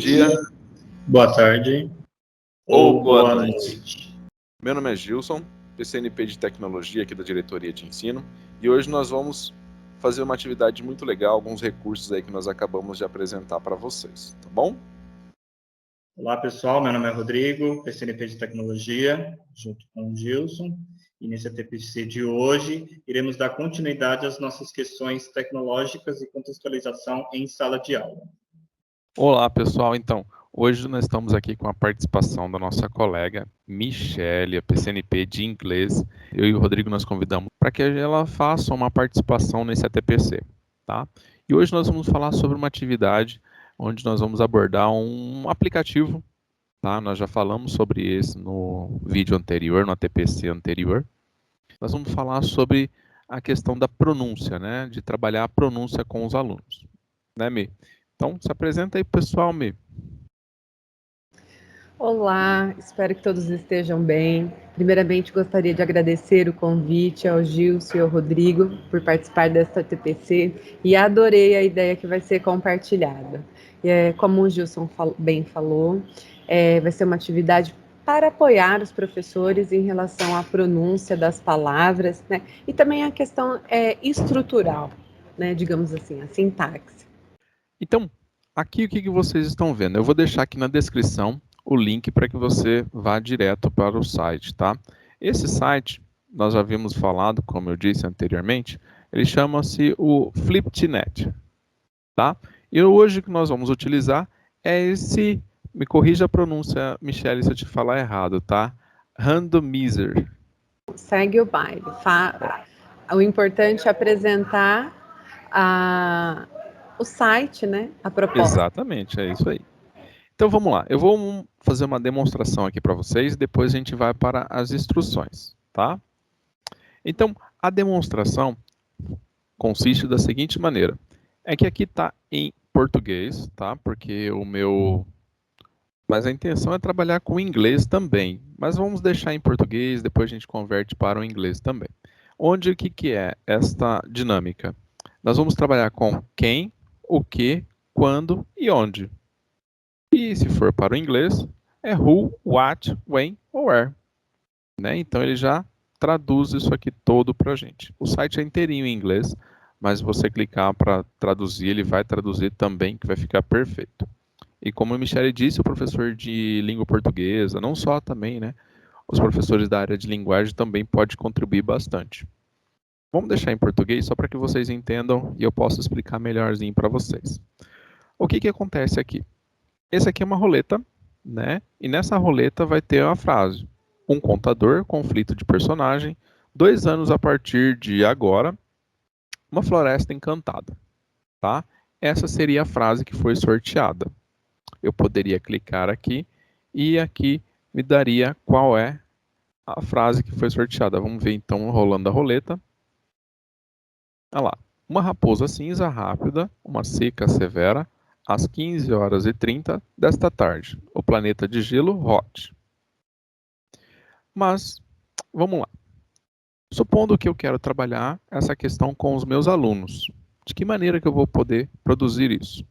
dia, boa tarde ou boa noite. Meu nome é Gilson, PCNP de Tecnologia aqui da Diretoria de Ensino, e hoje nós vamos fazer uma atividade muito legal, alguns recursos aí que nós acabamos de apresentar para vocês, tá bom? Olá pessoal, meu nome é Rodrigo, PCNP de Tecnologia, junto com o Gilson, e nesse TPC de hoje iremos dar continuidade às nossas questões tecnológicas e contextualização em sala de aula. Olá pessoal, então, hoje nós estamos aqui com a participação da nossa colega Michele, a PCNP de Inglês. Eu e o Rodrigo nós convidamos para que ela faça uma participação nesse ATPC, tá? E hoje nós vamos falar sobre uma atividade onde nós vamos abordar um aplicativo, tá? Nós já falamos sobre esse no vídeo anterior, no ATPC anterior. Nós vamos falar sobre a questão da pronúncia, né? De trabalhar a pronúncia com os alunos, né, Mi? Então, se apresenta aí, pessoal, Mi. Olá, espero que todos estejam bem. Primeiramente, gostaria de agradecer o convite ao Gilson e ao Rodrigo por participar desta TPC e adorei a ideia que vai ser compartilhada. Como o Gilson bem falou, vai ser uma atividade para apoiar os professores em relação à pronúncia das palavras, né? E também a questão estrutural, né? Digamos assim, a sintaxe. Então, aqui o que vocês estão vendo? Eu vou deixar aqui na descrição o link para que você vá direto para o site, tá? Esse site, nós já havíamos falado, como eu disse anteriormente, ele chama-se o FlipTNet, tá? E hoje o que nós vamos utilizar é esse, me corrija a pronúncia, Michele, se eu te falar errado, tá? Randomizer. Segue o baile. O importante é apresentar o site, né? A proposta. Exatamente, é isso aí. Então vamos lá, eu vou fazer uma demonstração aqui para vocês e depois a gente vai para as instruções, tá? Então, a demonstração consiste da seguinte maneira. É que aqui está em português, tá? Porque mas a intenção é trabalhar com inglês também. Mas vamos deixar em português, depois a gente converte para o inglês também. Onde o que é esta dinâmica? Nós vamos trabalhar com quem, o que, quando e onde. E se for para o inglês, é who, what, when ou where. Né? Então ele já traduz isso aqui todo para a gente. O site é inteirinho em inglês, mas se você clicar para traduzir, ele vai traduzir também, que vai ficar perfeito. E como a Michele disse, o professor de língua portuguesa, não só também, né? Os professores da área de linguagem também pode contribuir bastante. Vamos deixar em português só para que vocês entendam e eu possa explicar melhorzinho para vocês. O que acontece aqui? Essa aqui é uma roleta, né? E nessa roleta vai ter a frase: um contador, conflito de personagem, 2 anos a partir de agora, uma floresta encantada, tá? Essa seria a frase que foi sorteada. Eu poderia clicar aqui e aqui me daria qual é a frase que foi sorteada. Vamos ver então rolando a roleta. Olha lá. Uma raposa cinza rápida, uma seca severa, às 15h30 desta tarde. O planeta de gelo Hot. Mas, vamos lá. Supondo que eu quero trabalhar essa questão com os meus alunos. De que maneira que eu vou poder produzir isso?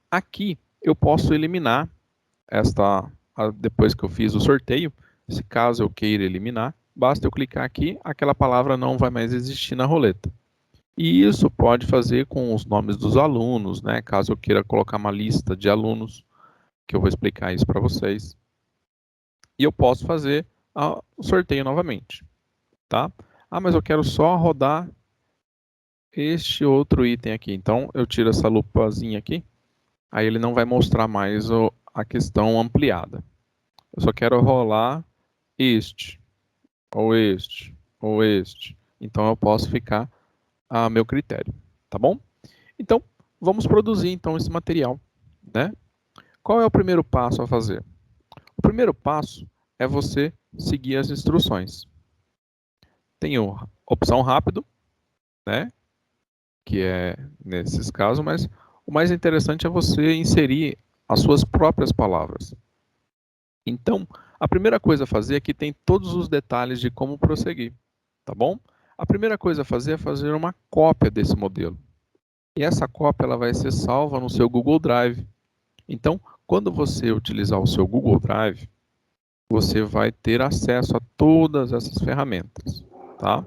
Aqui eu posso eliminar depois que eu fiz o sorteio, se caso eu queira eliminar, basta eu clicar aqui, aquela palavra não vai mais existir na roleta. E isso pode fazer com os nomes dos alunos, né? Caso eu queira colocar uma lista de alunos, que eu vou explicar isso para vocês. E eu posso fazer o sorteio novamente, tá? Ah, mas eu quero só rodar este outro item aqui. Então, eu tiro essa lupazinha aqui, aí ele não vai mostrar mais a questão ampliada. Eu só quero rolar este, ou este, ou este. Então, eu posso ficar a meu critério, tá bom? Então, vamos produzir então esse material, né? Qual é o primeiro passo a fazer? O primeiro passo é você seguir as instruções. Tem a opção rápido, né? Que é nesses casos, mas o mais interessante é você inserir as suas próprias palavras. Então, a primeira coisa a fazer aqui tem todos os detalhes de como prosseguir, tá bom? A primeira coisa a fazer é fazer uma cópia desse modelo. E essa cópia ela vai ser salva no seu Google Drive. Então, quando você utilizar o seu Google Drive, você vai ter acesso a todas essas ferramentas, tá?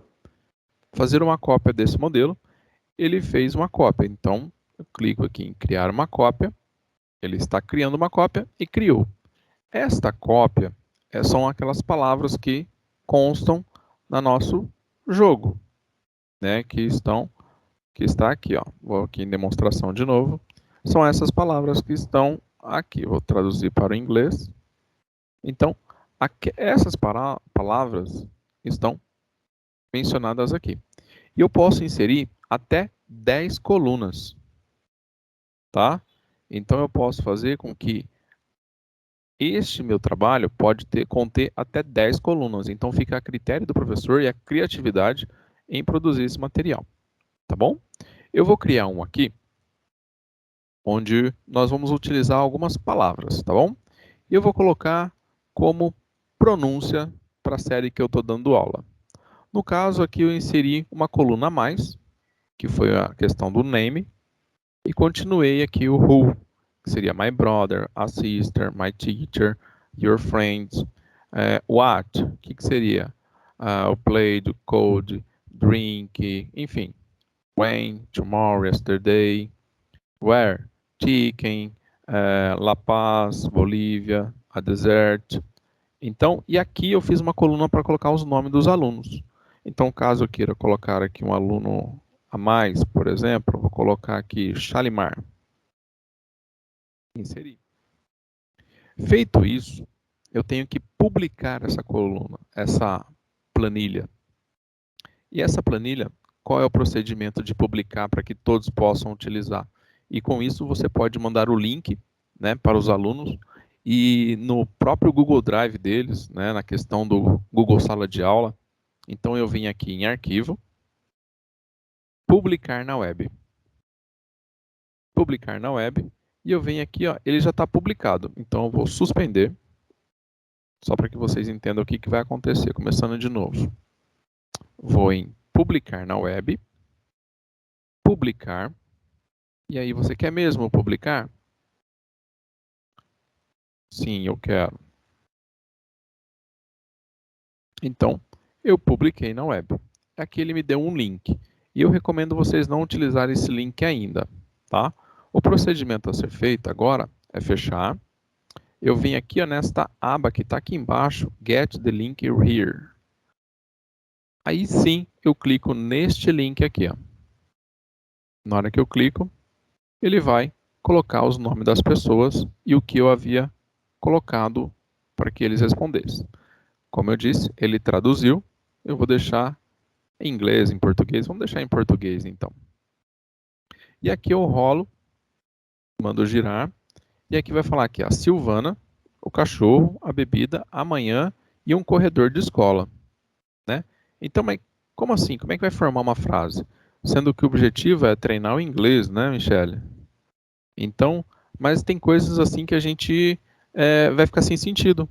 Fazer uma cópia desse modelo, ele fez uma cópia. Então, eu clico aqui em criar uma cópia, ele está criando uma cópia e criou. Esta cópia são aquelas palavras que constam no nosso jogo, né? Que está aqui, ó. Vou aqui em demonstração de novo. São essas palavras que estão aqui. Vou traduzir para o inglês. Então, essas palavras estão mencionadas aqui. E eu posso inserir até 10 colunas, tá? Então, eu posso fazer com que este meu trabalho pode conter até 10 colunas. Então, fica a critério do professor e a criatividade em produzir esse material, tá bom? Eu vou criar um aqui, onde nós vamos utilizar algumas palavras, tá bom? E eu vou colocar como pronúncia para a série que eu estou dando aula. No caso aqui eu inseri uma coluna a mais, que foi a questão do name, e continuei aqui o who, que seria my brother, a sister, my teacher, your friends, what, que seria o played, cold, drink, enfim, when, tomorrow, yesterday, where, chicken, La Paz, Bolívia, a desert. Então, e aqui eu fiz uma coluna para colocar os nomes dos alunos. Então, caso eu queira colocar aqui um aluno a mais, por exemplo, vou colocar aqui Shalimar. Inserir. Feito isso, eu tenho que publicar essa coluna, essa planilha. E essa planilha, qual é o procedimento de publicar para que todos possam utilizar? E com isso você pode mandar o link, né, para os alunos e no próprio Google Drive deles, né, na questão do Google Sala de Aula. Então eu vim aqui em Arquivo, Publicar na Web. Publicar na Web. E eu venho aqui, ó, ele já está publicado. Então eu vou suspender, só para que vocês entendam o que vai acontecer. Começando de novo. Vou em Publicar na Web, Publicar. E aí, você quer mesmo publicar? Sim, eu quero. Então, eu publiquei na web. Aqui ele me deu um link. E eu recomendo vocês não utilizarem esse link ainda, tá? O procedimento a ser feito agora é fechar. Eu venho aqui ó, nesta aba que está aqui embaixo, Get the Link Here. Aí sim, eu clico neste link aqui. Ó. Na hora que eu clico, ele vai colocar os nomes das pessoas e o que eu havia colocado para que eles respondessem. Como eu disse, ele traduziu. Eu vou deixar em inglês, em português. Vamos deixar em português, então. E aqui eu rolo, mando girar. E aqui vai falar aqui a Silvana, o cachorro, a bebida, amanhã e um corredor de escola. Né? Então, mas como assim? Como é que vai formar uma frase? Sendo que o objetivo é treinar o inglês, né, Michele? Então, mas tem coisas assim que a gente vai ficar sem sentido,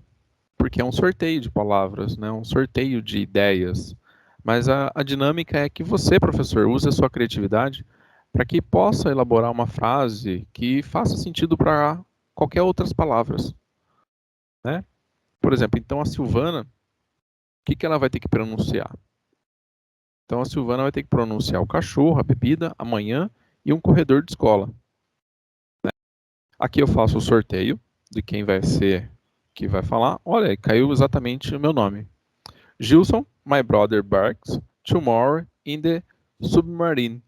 porque é um sorteio de palavras, né? Um sorteio de ideias. Mas a dinâmica é que você, professor, use a sua criatividade para que possa elaborar uma frase que faça sentido para qualquer outras palavras. Né? Por exemplo, então a Silvana, o que ela vai ter que pronunciar? Então a Silvana vai ter que pronunciar o cachorro, a bebida, amanhã e um corredor de escola. Aqui eu faço o sorteio de quem vai ser que vai falar. Olha, caiu exatamente o meu nome. Gilson, my brother barks tomorrow in the submarine.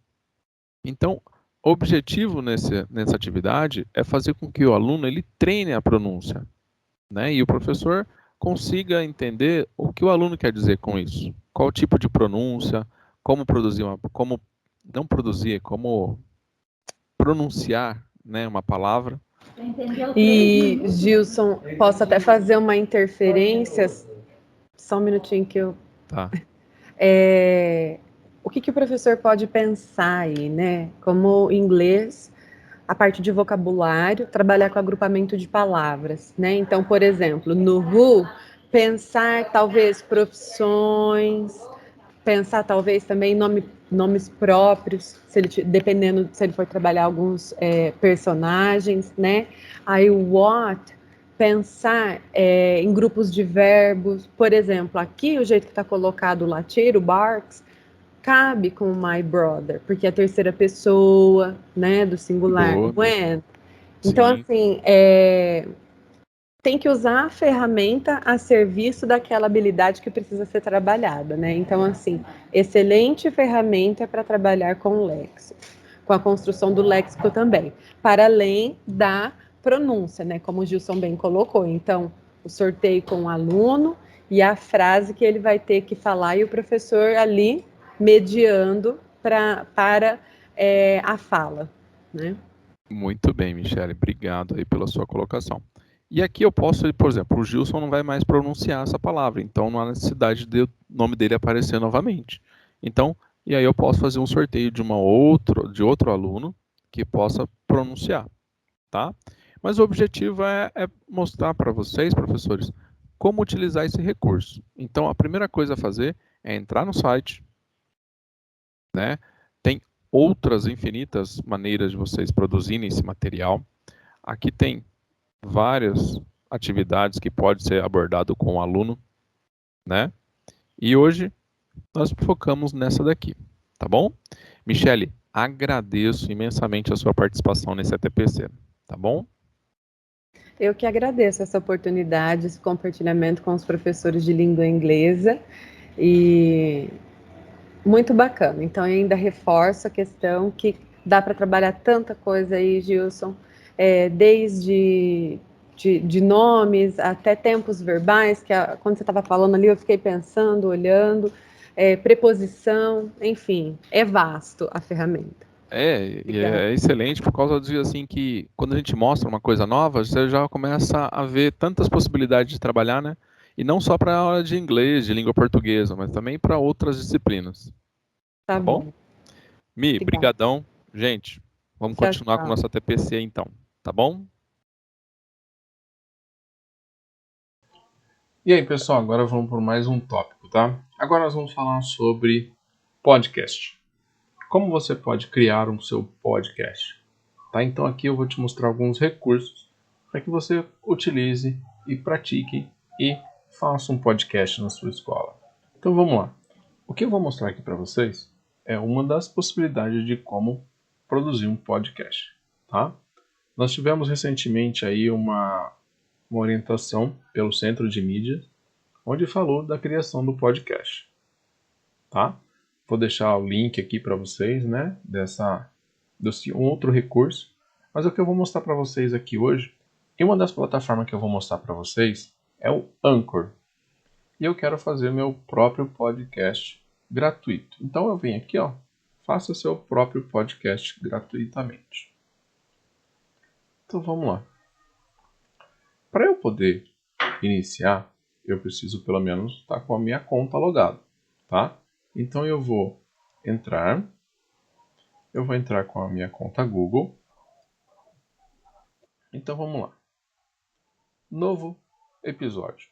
Então, o objetivo nessa atividade é fazer com que o aluno ele treine a pronúncia, né? E o professor consiga entender o que o aluno quer dizer com isso. Qual tipo de pronúncia, como produzir como não produzir, como pronunciar, né, uma palavra. E, Gilson, posso até fazer uma interferência? Só um minutinho que eu... Tá. O que o professor pode pensar aí, né? Como inglês, a parte de vocabulário, trabalhar com agrupamento de palavras, né? Então, por exemplo, no who, pensar talvez profissões, pensar talvez também nome nomes próprios, dependendo se ele for trabalhar alguns personagens, né? Aí o what, pensar em grupos de verbos. Por exemplo, aqui o jeito que está colocado o latir, o barks, cabe com my brother, porque é a terceira pessoa, né, do singular, Boa. when. Então, Sim. assim, tem que usar a ferramenta a serviço daquela habilidade que precisa ser trabalhada, né? Então, assim, excelente ferramenta para trabalhar com o léxico, com a construção do léxico também, para além da pronúncia, né? Como o Gilson bem colocou. Então, o sorteio com o aluno e a frase que ele vai ter que falar e o professor ali mediando para a fala, né? Muito bem, Michele. Obrigado aí pela sua colocação. E aqui eu posso, por exemplo, o Gilson não vai mais pronunciar essa palavra, então não há necessidade de o nome dele aparecer novamente. Então, e aí eu posso fazer um sorteio de de outro aluno que possa pronunciar, tá? Mas o objetivo é mostrar para vocês, professores, como utilizar esse recurso. Então, a primeira coisa a fazer é entrar no site, né? Tem outras infinitas maneiras de vocês produzirem esse material. Aqui tem várias atividades que pode ser abordado com o aluno, né? E hoje nós focamos nessa daqui, tá bom? Michele, agradeço imensamente a sua participação nesse ATPC, tá bom? Eu que agradeço essa oportunidade, esse compartilhamento com os professores de língua inglesa e muito bacana. Então, eu ainda reforço a questão que dá para trabalhar tanta coisa aí, Gilson, desde de nomes até tempos verbais, que quando você estava falando ali, eu fiquei pensando, olhando, preposição, enfim, é vasto a ferramenta. E Obrigada. é excelente por causa de assim que quando a gente mostra uma coisa nova, você já começa a ver tantas possibilidades de trabalhar, né? E não só para a aula de inglês, de língua portuguesa, mas também para outras disciplinas, Tá tá bom? bom. Mi, Obrigada. brigadão. Gente, vamos Tchau, continuar com o tchau. nosso ATPC então, tá bom? E aí, pessoal, agora vamos por mais um tópico, tá? Agora nós vamos falar sobre podcast. Como você pode criar o seu podcast, tá? Então aqui eu vou te mostrar alguns recursos para que você utilize e pratique e faça um podcast na sua escola. Então vamos lá. O que eu vou mostrar aqui para vocês é uma das possibilidades de como produzir um podcast, tá? Nós tivemos recentemente aí uma orientação pelo Centro de Mídia, onde falou da criação do podcast, tá? Vou deixar o link aqui para vocês, né, desse outro recurso, mas o que eu vou mostrar para vocês aqui hoje, e uma das plataformas que eu vou mostrar para vocês é o Anchor. E eu quero fazer meu próprio podcast gratuito. Então eu venho aqui, ó, faça seu próprio podcast gratuitamente. Então vamos lá. Para eu poder iniciar, eu preciso pelo menos estar com a minha conta logada, tá? Então eu vou entrar com a minha conta Google. Então vamos lá. Novo episódio.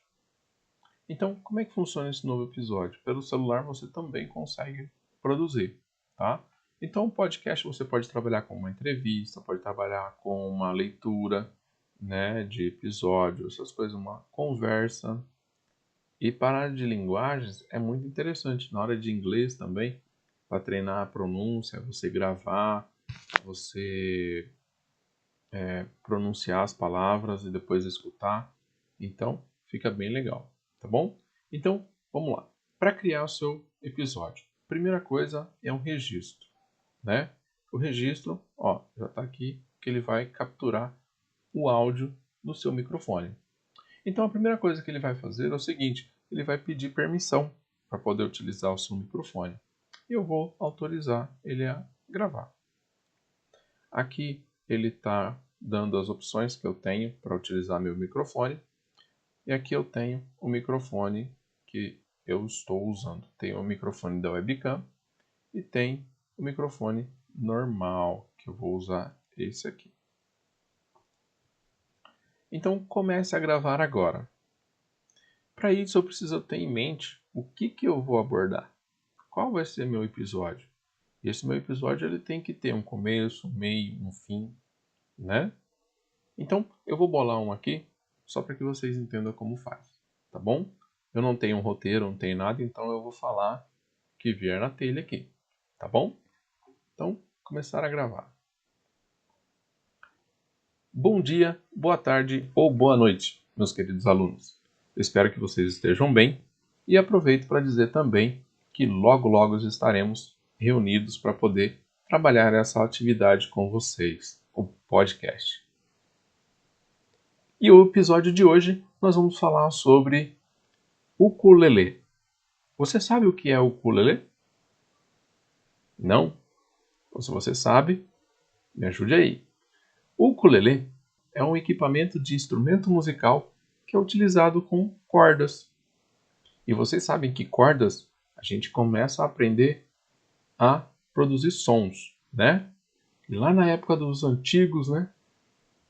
Então, como é que funciona esse novo episódio? Pelo celular você também consegue produzir, tá? Então, o podcast você pode trabalhar com uma entrevista, pode trabalhar com uma leitura, né, de episódio, essas coisas, uma conversa. E para a área de linguagens é muito interessante. Na hora de inglês também, para treinar a pronúncia, você gravar, você pronunciar as palavras e depois escutar. Então, fica bem legal, tá bom? Então, vamos lá. Para criar o seu episódio, primeira coisa é um registro, né? O registro, ó, já está aqui que ele vai capturar o áudio no seu microfone. Então, a primeira coisa que ele vai fazer é o seguinte, ele vai pedir permissão para poder utilizar o seu microfone. E eu vou autorizar ele a gravar. Aqui ele está dando as opções que eu tenho para utilizar meu microfone. E aqui eu tenho o microfone que eu estou usando. Tem o microfone da webcam e tem o microfone normal, que eu vou usar esse aqui. Então comece a gravar agora. Para isso eu preciso ter em mente o que eu vou abordar. Qual vai ser meu episódio? E esse meu episódio ele tem que ter um começo, um meio, um fim, né? Então, eu vou bolar um aqui, só para que vocês entendam como faz, tá bom? Eu não tenho um roteiro, não tenho nada, então eu vou falar o que vier na telha aqui, tá bom? Então, começar a gravar. Bom dia, boa tarde ou boa noite, meus queridos alunos. Eu espero que vocês estejam bem e aproveito para dizer também que logo logo estaremos reunidos para poder trabalhar essa atividade com vocês, o podcast. E o episódio de hoje nós vamos falar sobre ukulele. Você sabe o que é ukulele? Não? Ou se você sabe, me ajude aí. O ukulele é um equipamento de instrumento musical que é utilizado com cordas. E vocês sabem que cordas a gente começa a aprender a produzir sons, né? E lá na época dos antigos, né,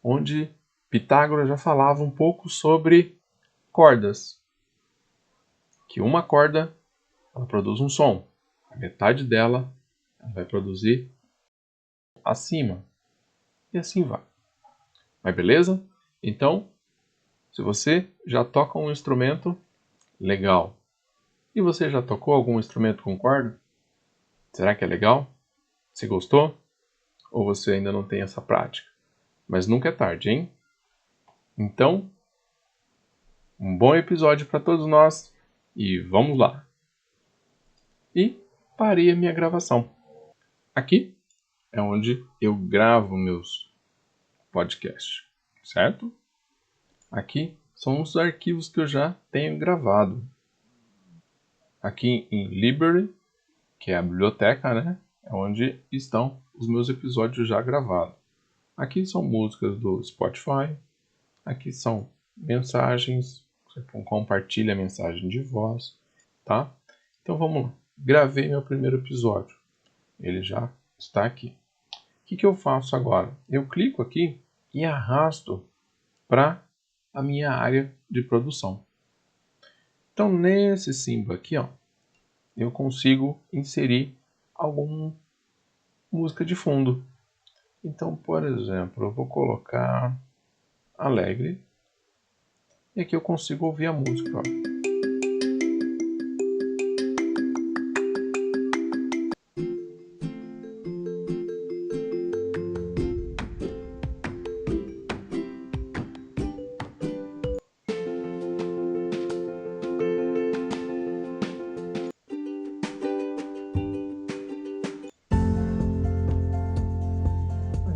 onde Pitágoras já falava um pouco sobre cordas, que uma corda ela produz um som, a metade dela ela vai produzir acima e assim vai. Mas beleza? Então, se você já toca um instrumento, legal. E você já tocou algum instrumento com corda? Será que é legal? Você gostou? Ou você ainda não tem essa prática? Mas nunca é tarde, hein? Então, um bom episódio para todos nós e vamos lá. E parei a minha gravação. Aqui é onde eu gravo meus podcasts, certo? Aqui são os arquivos que eu já tenho gravado. Aqui em Library, que é a biblioteca, né? É onde estão os meus episódios já gravados. Aqui são músicas do Spotify. Aqui são mensagens. Você compartilha a mensagem de voz, tá? Então vamos lá. Gravei meu primeiro episódio. Ele já está aqui. O que eu faço agora? Eu clico aqui e arrasto para a minha área de produção. Então nesse símbolo aqui, ó, eu consigo inserir alguma música de fundo. Então, por exemplo, eu vou colocar alegre e aqui eu consigo ouvir a música. Ó.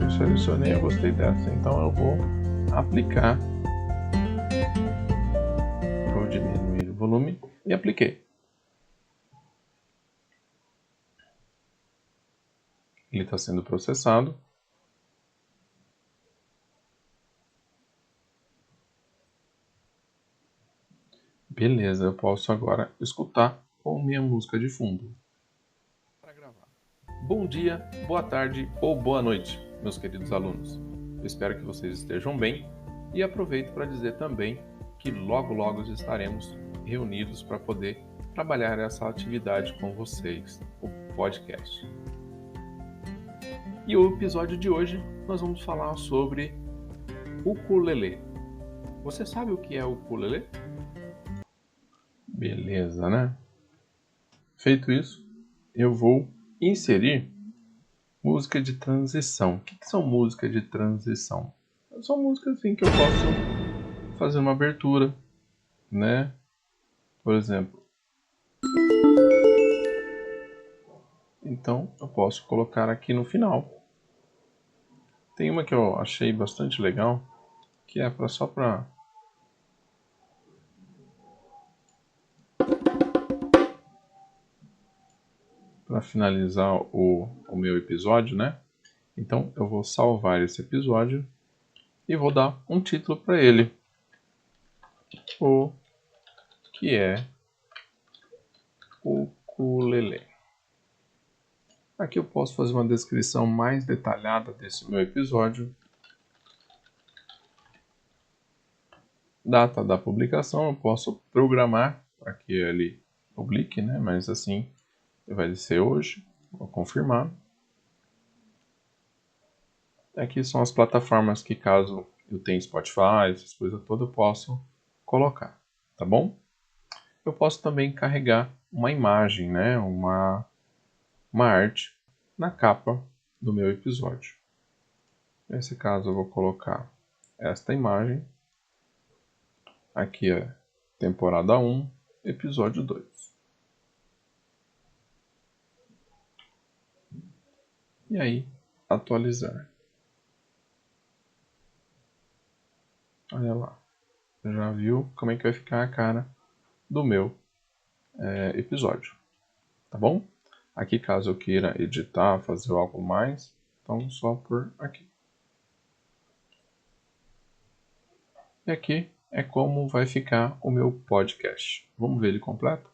Eu selecionei, eu gostei dessa, então eu vou aplicar. Vou diminuir o volume e apliquei. Ele está sendo processado. Beleza, eu posso agora escutar com minha música de fundo. Bom dia, boa tarde ou boa noite, meus queridos alunos. Eu espero que vocês estejam bem e aproveito para dizer também que logo logo estaremos reunidos para poder trabalhar essa atividade com vocês, o podcast. E o episódio de hoje nós vamos falar sobre ukulele. Você sabe o que é ukulele? Beleza, né? Feito isso, eu vou inserir música de transição. O que são músicas de transição? São músicas assim que eu posso fazer uma abertura, né? Por exemplo. Então, eu posso colocar aqui no final. Tem uma que eu achei bastante legal, que é só para finalizar o meu episódio, né? Então, eu vou salvar esse episódio e vou dar um título para ele. O que é ukulele? Aqui eu posso fazer uma descrição mais detalhada desse meu episódio. Data da publicação eu posso programar para que ele publique, né? Mas assim vai ser hoje. Vou confirmar. Aqui são as plataformas que, caso eu tenha Spotify, essas coisas todas, eu posso colocar, tá bom? Eu posso também carregar uma imagem, né? Uma arte na capa do meu episódio. Nesse caso, eu vou colocar esta imagem. Aqui é temporada 1, episódio 2. E aí, atualizar. Olha lá. Já viu como é que vai ficar a cara do meu episódio. Tá bom? Aqui, caso eu queira editar, fazer algo mais, então só por aqui. E aqui é como vai ficar o meu podcast. Vamos ver ele completo?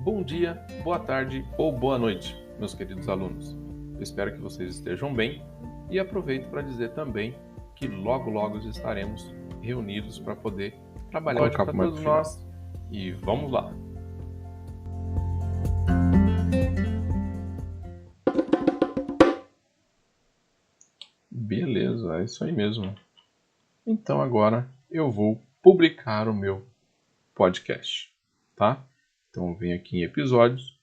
Bom dia, boa tarde ou boa noite, meus queridos alunos. Eu espero que vocês estejam bem e aproveito para dizer também que logo estaremos reunidos para poder trabalhar hoje para todos nós. E vamos lá! Beleza, é isso aí mesmo. Então agora eu vou publicar o meu podcast, tá? Então vem aqui em episódios.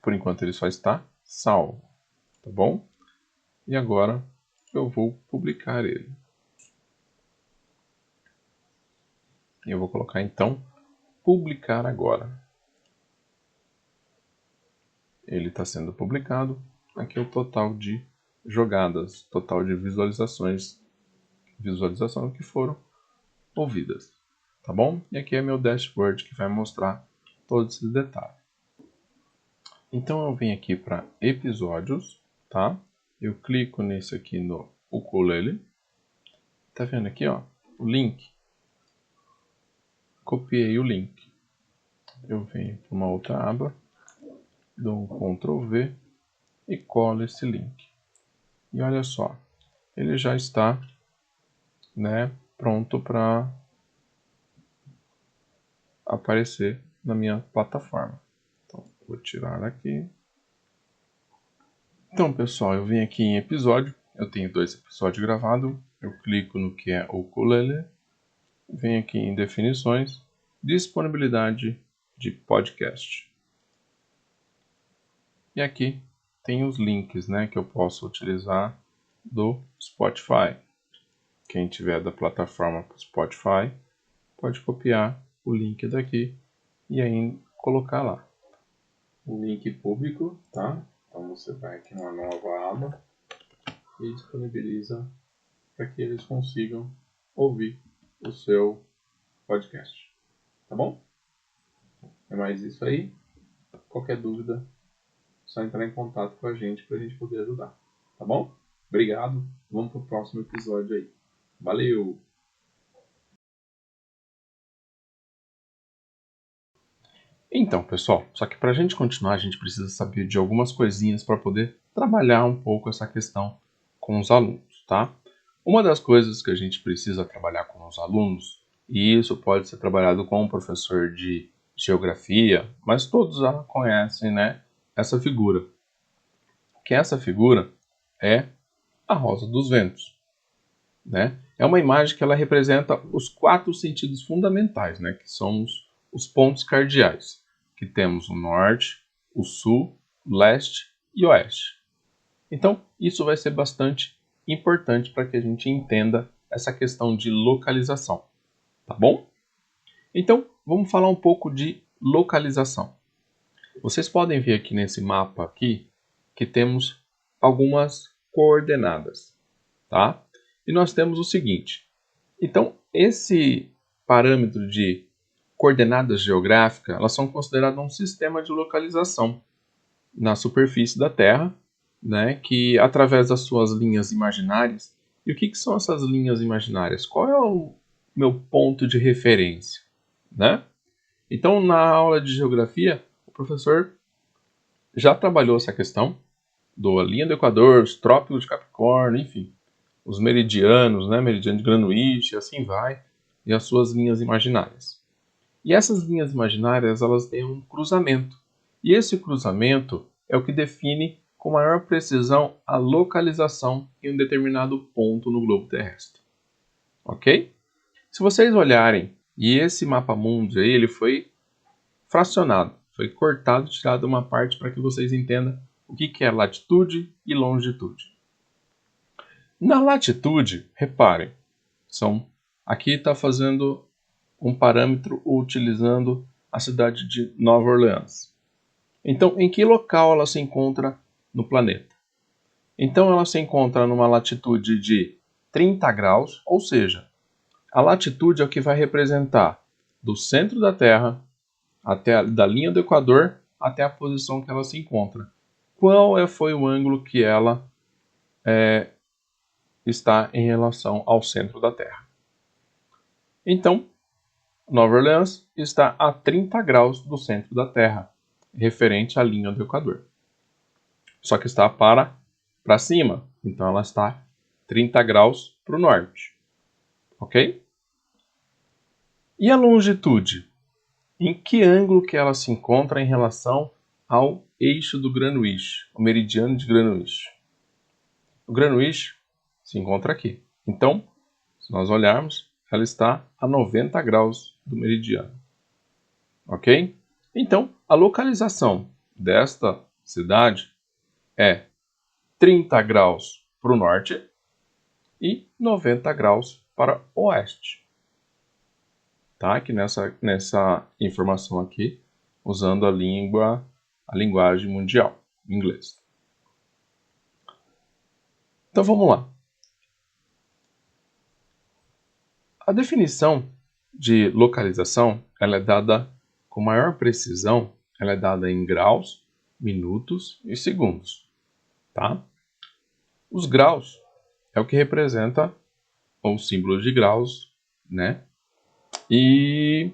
Por enquanto ele só está salvo, tá bom? E agora eu vou publicar ele. Eu vou colocar então publicar agora. Ele está sendo publicado. Aqui é o total de jogadas, total de visualizações que foram ouvidas, tá bom? E aqui é meu dashboard que vai mostrar todos esses detalhes. Então eu venho aqui para episódios, tá? Eu clico nesse aqui no ukulele. Tá vendo aqui, ó, o link? Copiei o link. Eu venho para uma outra aba, dou um Ctrl V e colo esse link. E olha só, ele já está, né, pronto para aparecer na minha plataforma. Então, vou tirar aqui. Então, pessoal, eu vim aqui em episódio. Eu tenho 2 episódios gravados. Eu clico no que é o ukulele. Venho aqui em definições. Disponibilidade de podcast. E aqui tem os links, né, que eu posso utilizar do Spotify. Quem tiver da plataforma Spotify pode copiar o link daqui e aí colocar lá. O link público, tá? Então você vai aqui numa nova aba e disponibiliza para que eles consigam ouvir o seu podcast. Tá bom? É mais isso aí. Qualquer dúvida, é só entrar em contato com a gente para a gente poder ajudar. Tá bom? Obrigado. Vamos pro próximo episódio aí. Valeu! Então, pessoal, só que para a gente continuar, a gente precisa saber de algumas coisinhas para poder trabalhar um pouco essa questão com os alunos, tá? Uma das coisas que a gente precisa trabalhar com os alunos, e isso pode ser trabalhado com um professor de geografia, mas todos já conhecem, né, essa figura. Que essa figura é a rosa dos ventos, né? É uma imagem que ela representa os 4 sentidos fundamentais, né, que são os pontos cardeais, que temos o norte, o sul, o leste e o oeste. Então, isso vai ser bastante importante para que a gente entenda essa questão de localização, tá bom? Então, vamos falar um pouco de localização. Vocês podem ver aqui nesse mapa aqui que temos algumas coordenadas, tá? E nós temos o seguinte. Então, esse parâmetro de coordenadas geográficas, elas são consideradas um sistema de localização na superfície da Terra, né, que através das suas linhas imaginárias. E o que são essas linhas imaginárias? Qual é o meu ponto de referência, né? Então, na aula de geografia, o professor já trabalhou essa questão da linha do Equador, os trópicos de Capricórnio, enfim, os meridianos, né, meridiano de Greenwich, assim vai. e as suas linhas imaginárias. E essas linhas imaginárias, elas têm um cruzamento. E esse cruzamento é o que define com maior precisão a localização em um determinado ponto no globo terrestre. Ok? Se vocês olharem, e esse mapa mundi aí, ele foi fracionado, foi cortado, tirado uma parte para que vocês entendam o que é latitude e longitude. Na latitude, reparem, aqui está fazendo um parâmetro utilizando a cidade de Nova Orleans. Então, em que local ela se encontra no planeta? Então, ela se encontra numa latitude de 30 graus, ou seja, a latitude é o que vai representar do centro da Terra da linha do Equador até a posição que ela se encontra. Qual foi o ângulo que ela está em relação ao centro da Terra? Então, Nova Orleans está a 30 graus do centro da Terra, referente à linha do Equador. Só que está para cima, então ela está 30 graus para o norte. Ok? E a longitude? Em que ângulo que ela se encontra em relação ao eixo do Greenwich, o meridiano de Greenwich? O Greenwich se encontra aqui. Então, se nós olharmos, ela está a 90 graus do meridiano. Ok? Então, a localização desta cidade é 30 graus para o norte e 90 graus para o oeste. Tá? Aqui nessa informação aqui, usando a linguagem mundial, inglês. Então vamos lá. A definição de localização, ela é dada com maior precisão, ela é dada em graus, minutos e segundos. Tá? Os graus é o que representa o símbolo de graus, né? E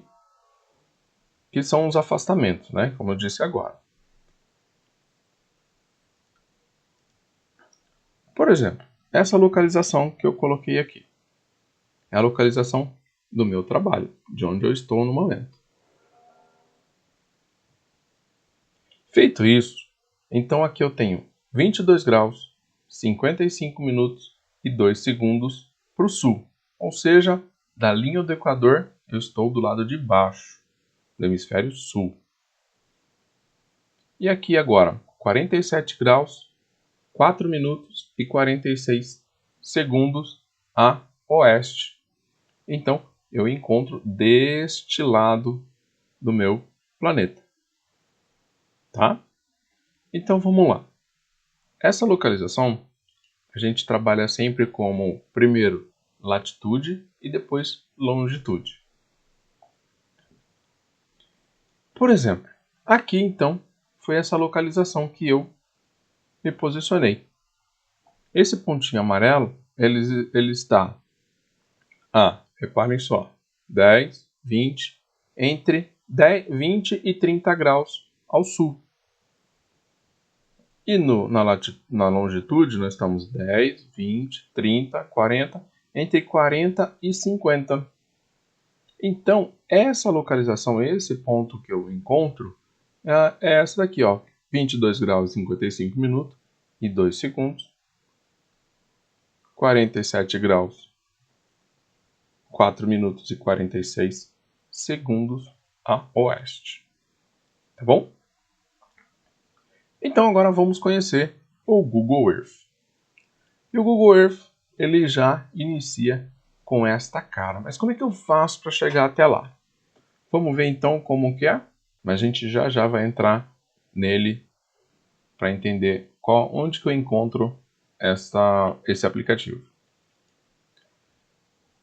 que são os afastamentos, né? Como eu disse agora. Por exemplo, essa localização que eu coloquei aqui é a localização do meu trabalho, de onde eu estou no momento. Feito isso, então aqui eu tenho 22 graus, 55 minutos e 2 segundos para o sul. Ou seja, da linha do Equador, eu estou do lado de baixo, do hemisfério sul. E aqui agora, 47 graus, 4 minutos e 46 segundos a oeste. Então, eu encontro deste lado do meu planeta. Tá? Então, vamos lá. Essa localização, a gente trabalha sempre como, primeiro, latitude e depois longitude. Por exemplo, aqui, então, foi essa localização que eu me posicionei. Esse pontinho amarelo, ele está reparem só, 10, 20, entre 20 e 30 graus ao sul. E na longitude, nós estamos 10, 20, 30, 40, entre 40 e 50. Então, essa localização, esse ponto que eu encontro, é essa daqui, ó, 22 graus e 55 minutos e 2 segundos, 47 graus, 4 minutos e 46 segundos a oeste. Tá bom? Então agora vamos conhecer o Google Earth. E o Google Earth, ele já inicia com esta cara. Mas como é que eu faço para chegar até lá? Vamos ver então como que é? Mas a gente já vai entrar nele para entender onde que eu encontro esse aplicativo.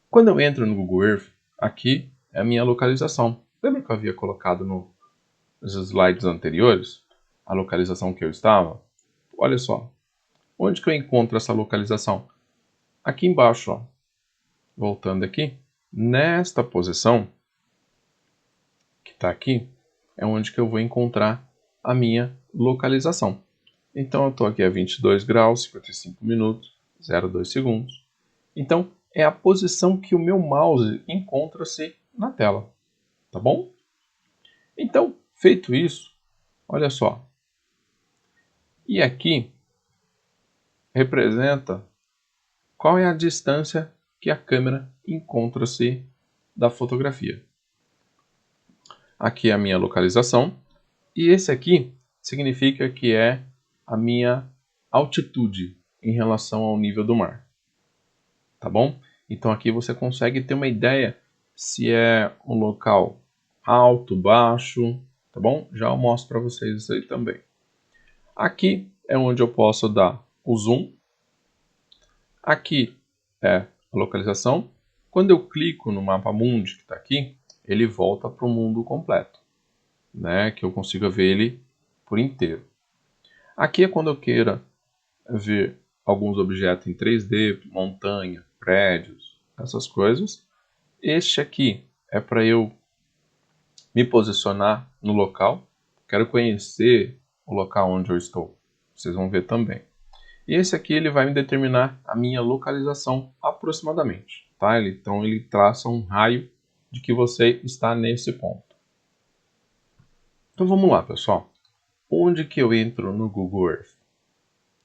Quando eu entro no Google Earth, aqui é a minha localização. Lembra que eu havia colocado nos slides anteriores a localização que eu estava? Olha só. Onde que eu encontro essa localização? Aqui embaixo, ó. Voltando aqui, nesta posição que está aqui, é onde que eu vou encontrar a minha localização. Então eu estou aqui a 22 graus, 55 minutos, 0,2 segundos. Então, é a posição que o meu mouse encontra-se na tela, tá bom? Então, feito isso, olha só. E aqui representa qual é a distância que a câmera encontra-se da fotografia. Aqui é a minha localização e esse aqui significa que é a minha altitude em relação ao nível do mar. Tá bom? Então aqui você consegue ter uma ideia se é um local alto, baixo, tá bom? Já eu mostro para vocês isso aí também. Aqui é onde eu posso dar o zoom. Aqui é a localização. Quando eu clico no mapa mundi que está aqui, ele volta para o mundo completo, né? Que eu consiga ver ele por inteiro. Aqui é quando eu queira ver alguns objetos em 3D, montanha, prédios, essas coisas. Este aqui é para eu me posicionar no local. Quero conhecer o local onde eu estou. Vocês vão ver também. E esse aqui ele vai me determinar a minha localização aproximadamente. Tá? Então ele traça um raio de que você está nesse ponto. Então vamos lá, pessoal. Onde que eu entro no Google Earth?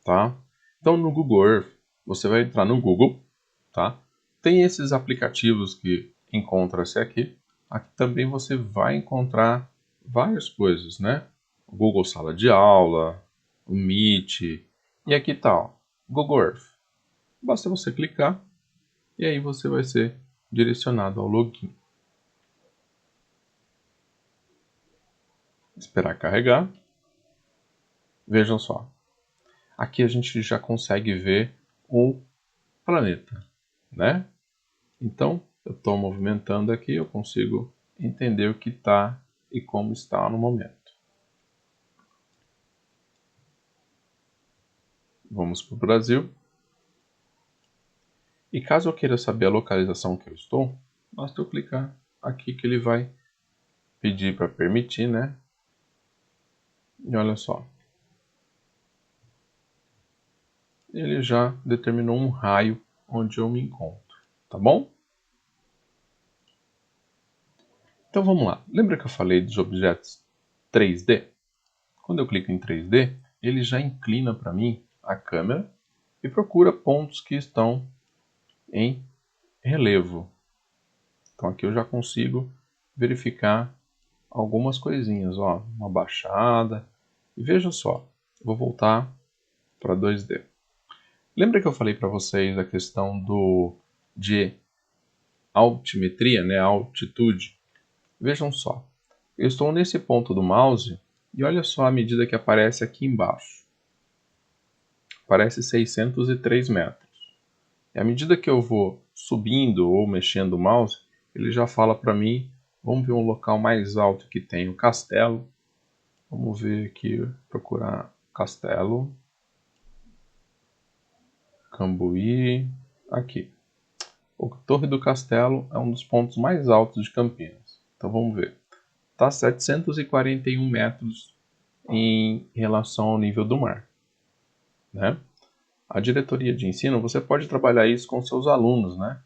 Tá? Então no Google Earth, você vai entrar no Google, tá? Tem esses aplicativos que encontra-se aqui. Aqui também você vai encontrar várias coisas, né? O Google Sala de Aula, o Meet, e aqui tá, ó, Google Earth. Basta você clicar e aí você vai ser direcionado ao login. Esperar carregar. Vejam só. Aqui a gente já consegue ver o planeta, né? Então, eu estou movimentando aqui, eu consigo entender o que está e como está no momento. Vamos para o Brasil. E caso eu queira saber a localização que eu estou, basta eu clicar aqui que ele vai pedir para permitir, né? E olha só. Ele já determinou um raio onde eu me encontro, tá bom? Então vamos lá. Lembra que eu falei dos objetos 3D? Quando eu clico em 3D, ele já inclina para mim a câmera e procura pontos que estão em relevo. Então aqui eu já consigo verificar algumas coisinhas, ó, uma baixada. E veja só, vou voltar para 2D. Lembra que eu falei para vocês a questão de altimetria, né, altitude? Vejam só, eu estou nesse ponto do mouse e olha só a medida que aparece aqui embaixo. Aparece 603 metros. E à medida que eu vou subindo ou mexendo o mouse, ele já fala para mim, vamos ver um local mais alto que tem o castelo. Vamos ver aqui, procurar castelo. Cambuí, aqui. O Torre do Castelo é um dos pontos mais altos de Campinas. Então vamos ver. Está a 741 metros em relação ao nível do mar, né? A diretoria de ensino, você pode trabalhar isso com seus alunos, né?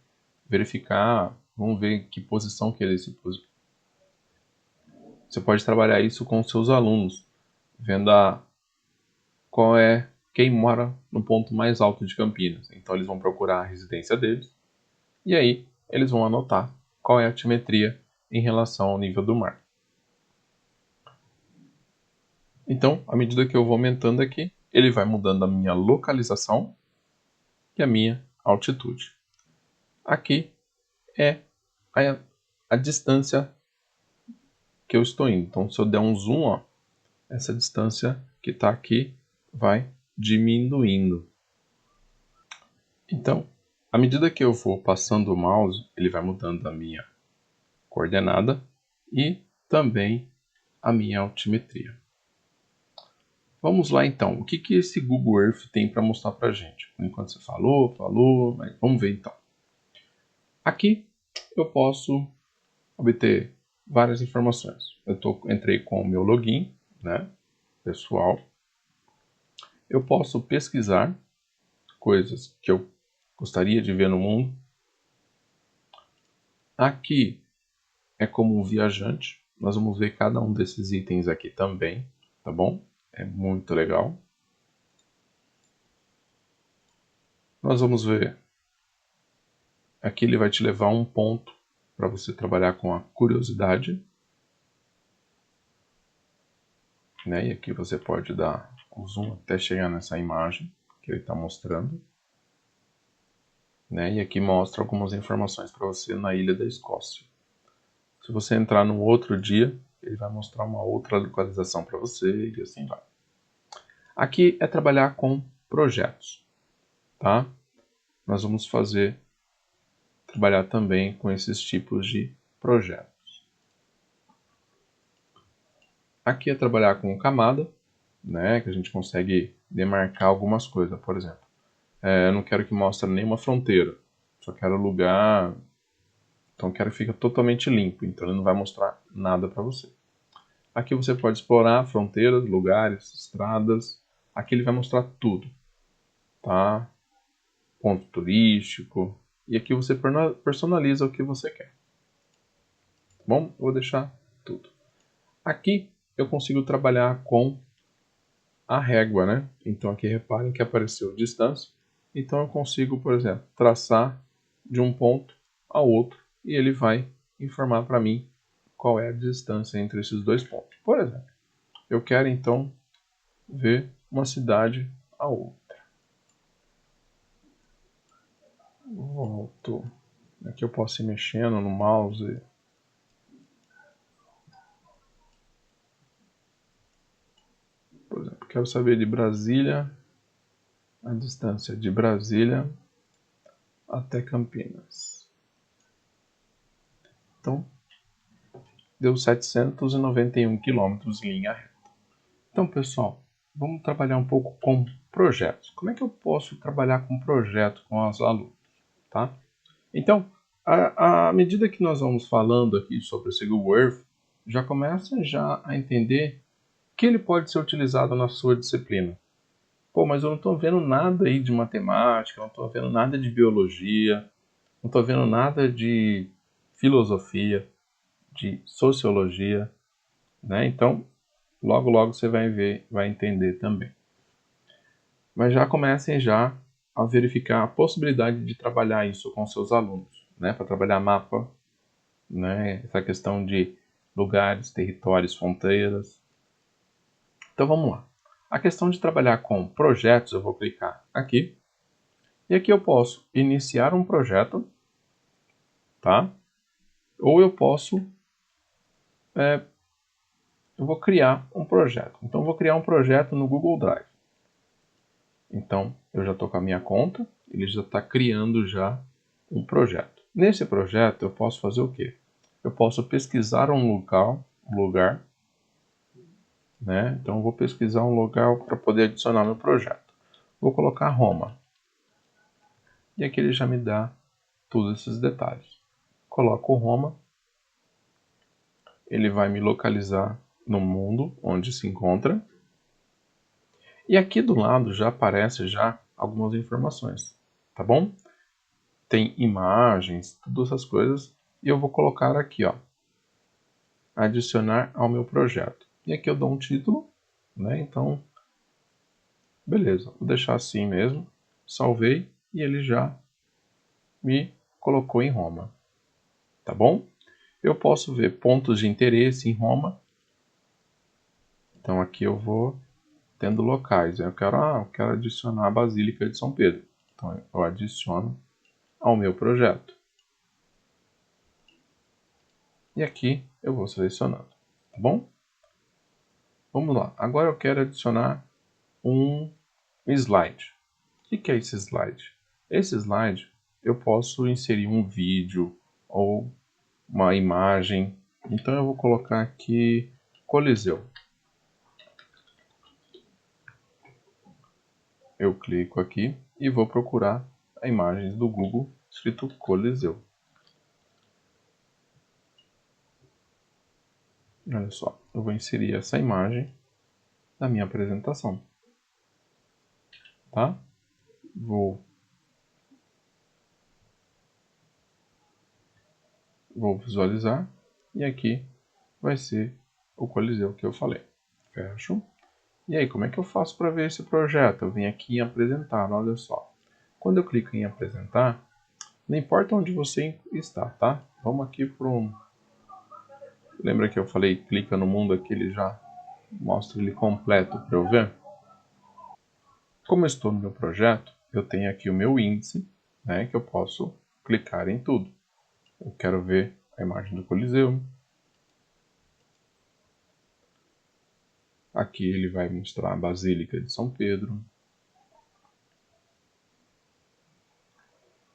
Verificar, vamos ver que posição que eles se posicionam. Você pode trabalhar isso com seus alunos, vendo qual é quem mora no ponto mais alto de Campinas. Então eles vão procurar a residência deles e aí eles vão anotar qual é a altimetria em relação ao nível do mar. Então, à medida que eu vou aumentando aqui, ele vai mudando a minha localização e a minha altitude. Aqui é a distância que eu estou indo. Então, se eu der um zoom, ó, essa distância que está aqui vai diminuindo. Então, à medida que eu vou passando o mouse, ele vai mudando a minha coordenada e também a minha altimetria. Vamos lá então, o que esse Google Earth tem para mostrar para a gente? Por enquanto você falou, mas vamos ver então. Aqui eu posso obter várias informações. Entrei com o meu login, né, pessoal. Eu posso pesquisar coisas que eu gostaria de ver no mundo. Aqui é como um viajante. Nós vamos ver cada um desses itens aqui também, tá bom? É muito legal. Nós vamos ver. Aqui ele vai te levar a um ponto para você trabalhar com a curiosidade. Né? E aqui você pode dar o zoom até chegar nessa imagem que ele está mostrando. Né? E aqui mostra algumas informações para você na Ilha da Escócia. Se você entrar no outro dia, ele vai mostrar uma outra localização para você e assim vai. Aqui é trabalhar com projetos, tá? Nós vamos trabalhar também com esses tipos de projetos. Aqui é trabalhar com camada, né? Que a gente consegue demarcar algumas coisas, por exemplo. Eu não quero que mostre nenhuma fronteira, só quero lugar, então quero que fique totalmente limpo, então ele não vai mostrar nada para você. Aqui você pode explorar fronteiras, lugares, estradas, aqui ele vai mostrar tudo, tá? Ponto turístico, e aqui você personaliza o que você quer. Bom, eu vou deixar tudo. Aqui eu consigo trabalhar com a régua, né? Então aqui reparem que apareceu distância. Então eu consigo, por exemplo, traçar de um ponto ao outro e ele vai informar para mim qual é a distância entre esses dois pontos. Por exemplo, eu quero então ver uma cidade a outra. Volto. Aqui eu posso ir mexendo no mouse. Por exemplo, quero saber de Brasília, a distância de Brasília até Campinas. Então, deu 791 quilômetros em linha reta. Então, pessoal, vamos trabalhar um pouco com projetos. Como é que eu posso trabalhar com projeto com os alunos? Tá? Então, à medida que nós vamos falando aqui sobre esse Google Earth, já começa a entender que ele pode ser utilizado na sua disciplina. Pô, mas eu não estou vendo nada aí de matemática, não estou vendo nada de biologia, não estou vendo nada de filosofia, de sociologia, né? Então, logo logo você vai ver, vai entender também. Mas já comecem já a verificar a possibilidade de trabalhar isso com seus alunos, né? Para trabalhar mapa, né? Essa questão de lugares, territórios, fronteiras. Então vamos lá. A questão de trabalhar com projetos, eu vou clicar aqui. E aqui eu posso iniciar um projeto, tá? Ou eu posso, eu vou criar um projeto. Então eu vou criar um projeto no Google Drive. Então eu já estou com a minha conta, ele já está criando já um projeto. Nesse projeto eu posso fazer o quê? Eu posso pesquisar um lugar, né? Então eu vou pesquisar um lugar para poder adicionar meu projeto. Vou colocar Roma. E aqui ele já me dá todos esses detalhes. Coloco Roma, ele vai me localizar no mundo onde se encontra. E aqui do lado já aparece já algumas informações, tá bom? Tem imagens, todas essas coisas. E eu vou colocar aqui, ó, adicionar ao meu projeto. E aqui eu dou um título, né? Então, beleza, vou deixar assim mesmo. Salvei e ele já me colocou em Roma, tá bom? Eu posso ver pontos de interesse em Roma. Então aqui eu vou tendo locais. Eu quero adicionar a Basílica de São Pedro. Então eu adiciono ao meu projeto. E aqui eu vou selecionando, tá bom? Vamos lá. Agora eu quero adicionar um slide. O que é esse slide? Esse slide eu posso inserir um vídeo ou uma imagem. Então eu vou colocar aqui Coliseu. Eu clico aqui e vou procurar a imagens do Google escrito Coliseu. Olha só, eu vou inserir essa imagem na minha apresentação. Tá? Vou Vou visualizar e aqui vai ser o Coliseu que eu falei. Fecho. E aí, como é que eu faço para ver esse projeto? Eu venho aqui em apresentar, olha só. Quando eu clico em apresentar, não importa onde você está, tá? Vamos aqui para um... Lembra que eu falei, clica no mundo aqui, ele já mostra ele completo para eu ver? Como eu estou no meu projeto, eu tenho aqui o meu índice, né, que eu posso clicar em tudo. Eu quero ver a imagem do Coliseu. Aqui ele vai mostrar a Basílica de São Pedro.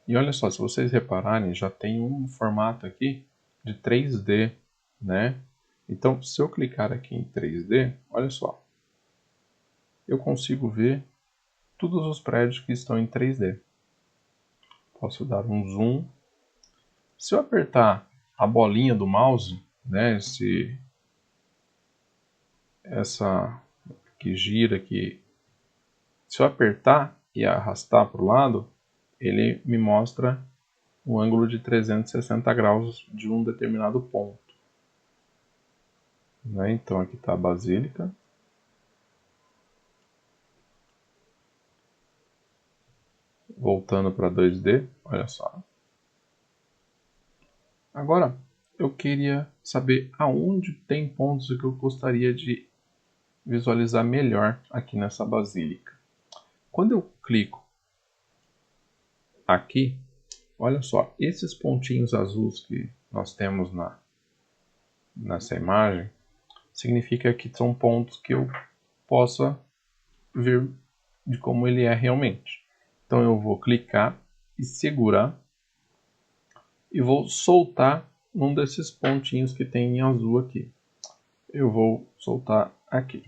E olha só, se vocês repararem, já tem um formato aqui de 3D, né? Então, se eu clicar aqui em 3D, olha só, eu consigo ver todos os prédios que estão em 3D. Posso dar um zoom. Se eu apertar a bolinha do mouse, né, essa que gira aqui, se eu apertar e arrastar para o lado, ele me mostra um ângulo de 360 graus de um determinado ponto. Né? Então aqui está a Basílica. Voltando para 2D, olha só. Agora eu queria saber aonde tem pontos que eu gostaria de visualizar melhor aqui nessa basílica. Quando eu clico aqui, olha só, esses pontinhos azuis que nós temos nessa imagem, significa que são pontos que eu possa ver de como ele é realmente. Então eu vou clicar e segurar e vou soltar um desses pontinhos que tem em azul aqui. Eu vou soltar aqui.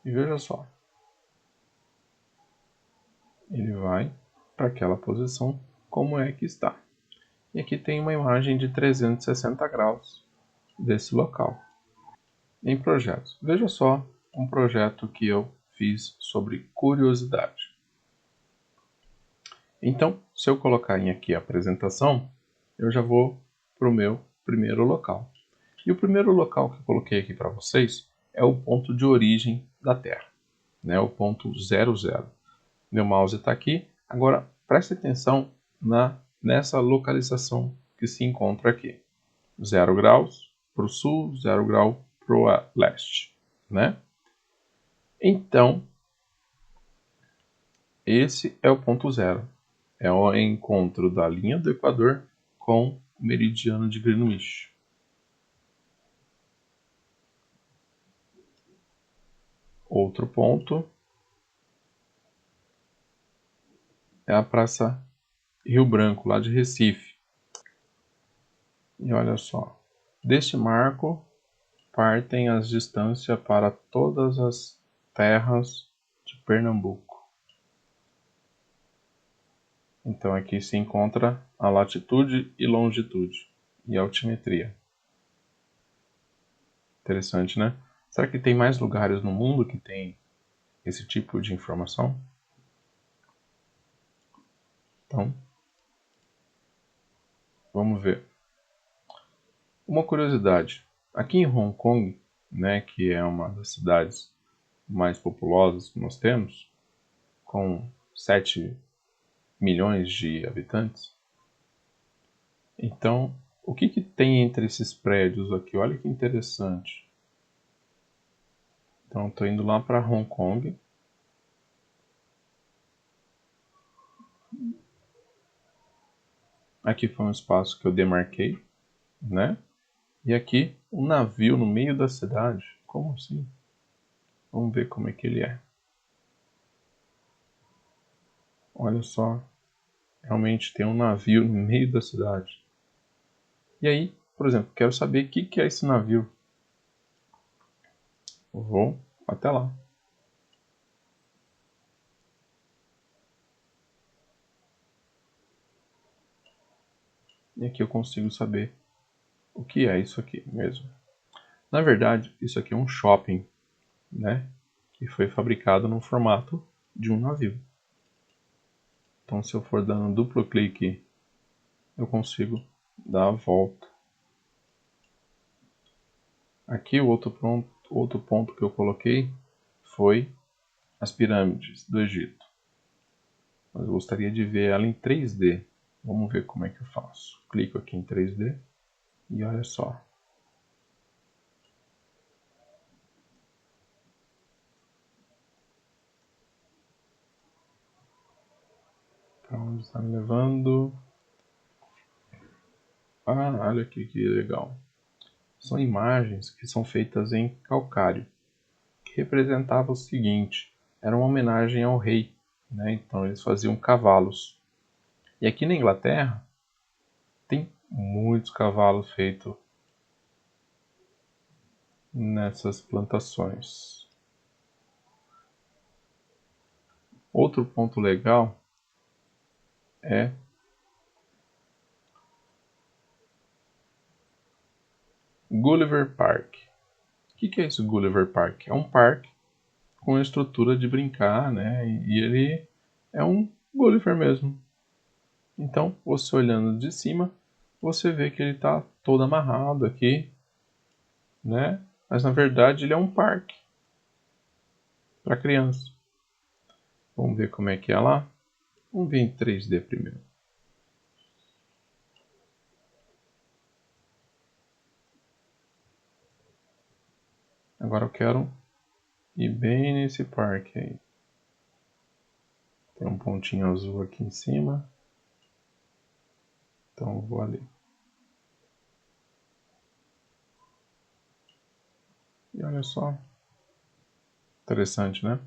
E veja só. Ele vai para aquela posição como é que está. E aqui tem uma imagem de 360 graus desse local. Em projetos. Veja só um projeto que eu fiz sobre curiosidade. Então, se eu colocar em aqui a apresentação, eu já vou para o meu primeiro local. E o primeiro local que eu coloquei aqui para vocês é o ponto de origem da Terra, né? O ponto 00. Meu mouse está aqui. Agora, preste atenção nessa localização que se encontra aqui. 0 graus para o sul, 0 grau para o leste, né? Então, esse é o ponto 0. É o encontro da linha do Equador com o meridiano de Greenwich. Outro ponto é a Praça Rio Branco, lá de Recife. E olha só, deste marco partem as distâncias para todas as terras de Pernambuco. Então aqui se encontra a latitude e longitude e a altimetria. Interessante, né? Será que tem mais lugares no mundo que tem esse tipo de informação? Então, vamos ver. Uma curiosidade. Aqui em Hong Kong, né, que é uma das cidades mais populosas que nós temos, com 7 milhões de habitantes. Então, o que tem entre esses prédios aqui? Olha que interessante. Então, estou indo lá para Hong Kong. Aqui foi um espaço que eu demarquei, né? E aqui, um navio no meio da cidade. Como assim? Vamos ver como é que ele é. Olha só. Realmente tem um navio no meio da cidade. E aí, por exemplo, quero saber o que é esse navio. Eu vou até lá. E aqui eu consigo saber o que é isso aqui mesmo. Na verdade, isso aqui é um shopping, né? Que foi fabricado no formato de um navio. Então, se eu for dando duplo clique, eu consigo dar a volta. Aqui o outro ponto que eu coloquei foi as pirâmides do Egito. Mas eu gostaria de ver ela em 3D. Vamos ver como é que eu faço. Clico aqui em 3D e olha só. Para onde está me levando? Ah, olha aqui que legal. São imagens que são feitas em calcário, que representava o seguinte: era uma homenagem ao rei, né? Então eles faziam cavalos. E aqui na Inglaterra tem muitos cavalos feitos nessas plantações. Outro ponto legal é Gulliver Park. O que é esse Gulliver Park? É um parque com a estrutura de brincar, né? E ele é um Gulliver mesmo. Então, você olhando de cima, você vê que ele está todo amarrado aqui, né? Mas na verdade ele é um parque para criança. Vamos ver como é que é lá. Vamos ver em 3D primeiro. Agora eu quero ir bem nesse parque aí. Tem um pontinho azul aqui em cima. Então eu vou ali. E olha só. Interessante, né?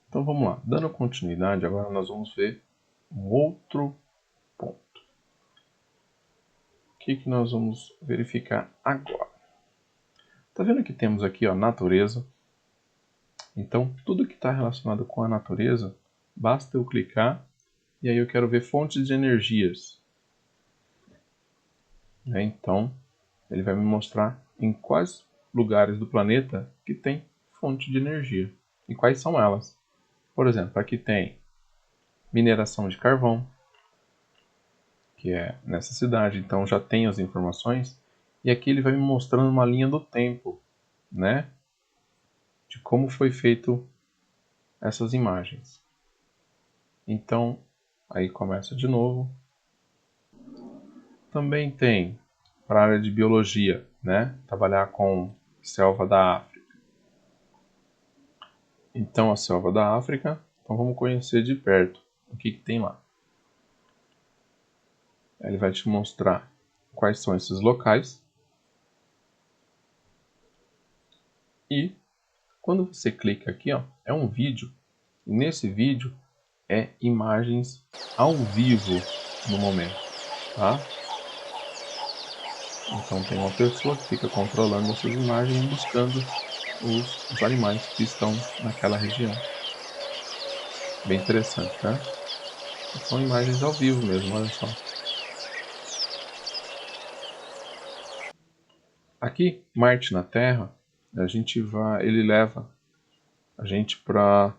Então vamos lá. Dando continuidade, agora nós vamos ver um outro ponto. O que nós vamos verificar agora? Tá vendo que temos aqui, ó, natureza. Então, tudo que está relacionado com a natureza, basta eu clicar e aí eu quero ver fontes de energias. Então, ele vai me mostrar em quais lugares do planeta que tem fonte de energia e quais são elas. Por exemplo, aqui tem mineração de carvão, que é nessa cidade, então já tem as informações. E aqui ele vai me mostrando uma linha do tempo, né? De como foi feito essas imagens. Então, aí começa de novo. Também tem para a área de biologia, né? Trabalhar com selva da África. Então, a selva da África, então vamos conhecer de perto o que tem lá. Ele vai te mostrar quais são esses locais. E quando você clica aqui, ó, é um vídeo. E nesse vídeo é imagens ao vivo no momento, tá? Então tem uma pessoa que fica controlando essas imagens e buscando os animais que estão naquela região. Bem interessante, né? São imagens ao vivo mesmo, olha só. Aqui, Marte na Terra, ele leva a gente para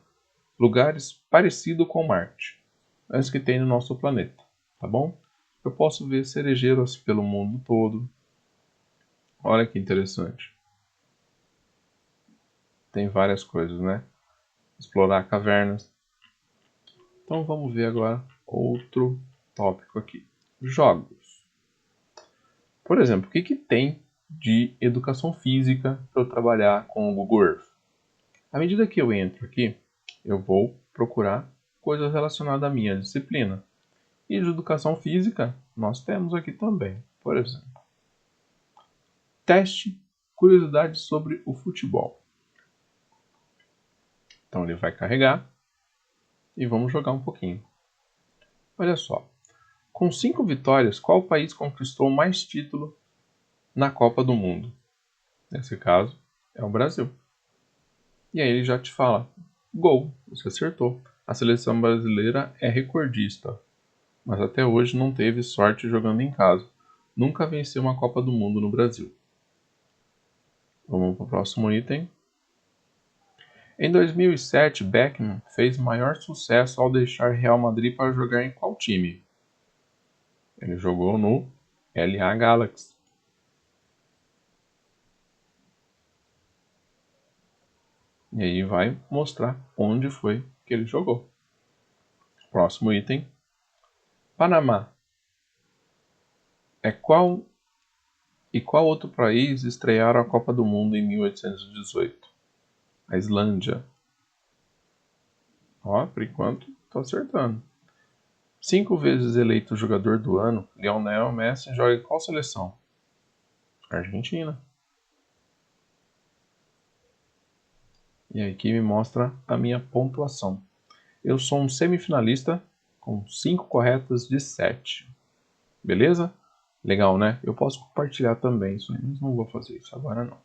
lugares parecidos com Marte, antes que tem no nosso planeta, tá bom? Eu posso ver cerejeiros pelo mundo todo. Olha que interessante. Tem várias coisas, né? Explorar cavernas. Então vamos ver agora outro tópico aqui. Jogos. Por exemplo, o que tem de educação física para eu trabalhar com o Google Earth? À medida que eu entro aqui, eu vou procurar coisas relacionadas à minha disciplina. E de educação física, nós temos aqui também. Por exemplo, teste curiosidades sobre o futebol. Então ele vai carregar e vamos jogar um pouquinho. Olha só, com 5 vitórias, qual país conquistou mais título na Copa do Mundo? Nesse caso, é o Brasil. E aí ele já te fala, gol, você acertou. A seleção brasileira é recordista, mas até hoje não teve sorte jogando em casa. Nunca venceu uma Copa do Mundo no Brasil. Vamos para o próximo item. Em 2007, Beckham fez maior sucesso ao deixar Real Madrid para jogar em qual time? Ele jogou no LA Galaxy. E aí vai mostrar onde foi que ele jogou. Próximo item. Panamá. Qual outro país estrearam a Copa do Mundo em 1818? A Islândia. Ó, por enquanto, tô acertando. 5 vezes eleito jogador do ano, Lionel Messi joga em qual seleção? Argentina. E aqui me mostra a minha pontuação. Eu sou um semifinalista com 5 corretas de 7. Beleza? Legal, né? Eu posso compartilhar também isso aí, mas não vou fazer isso agora não.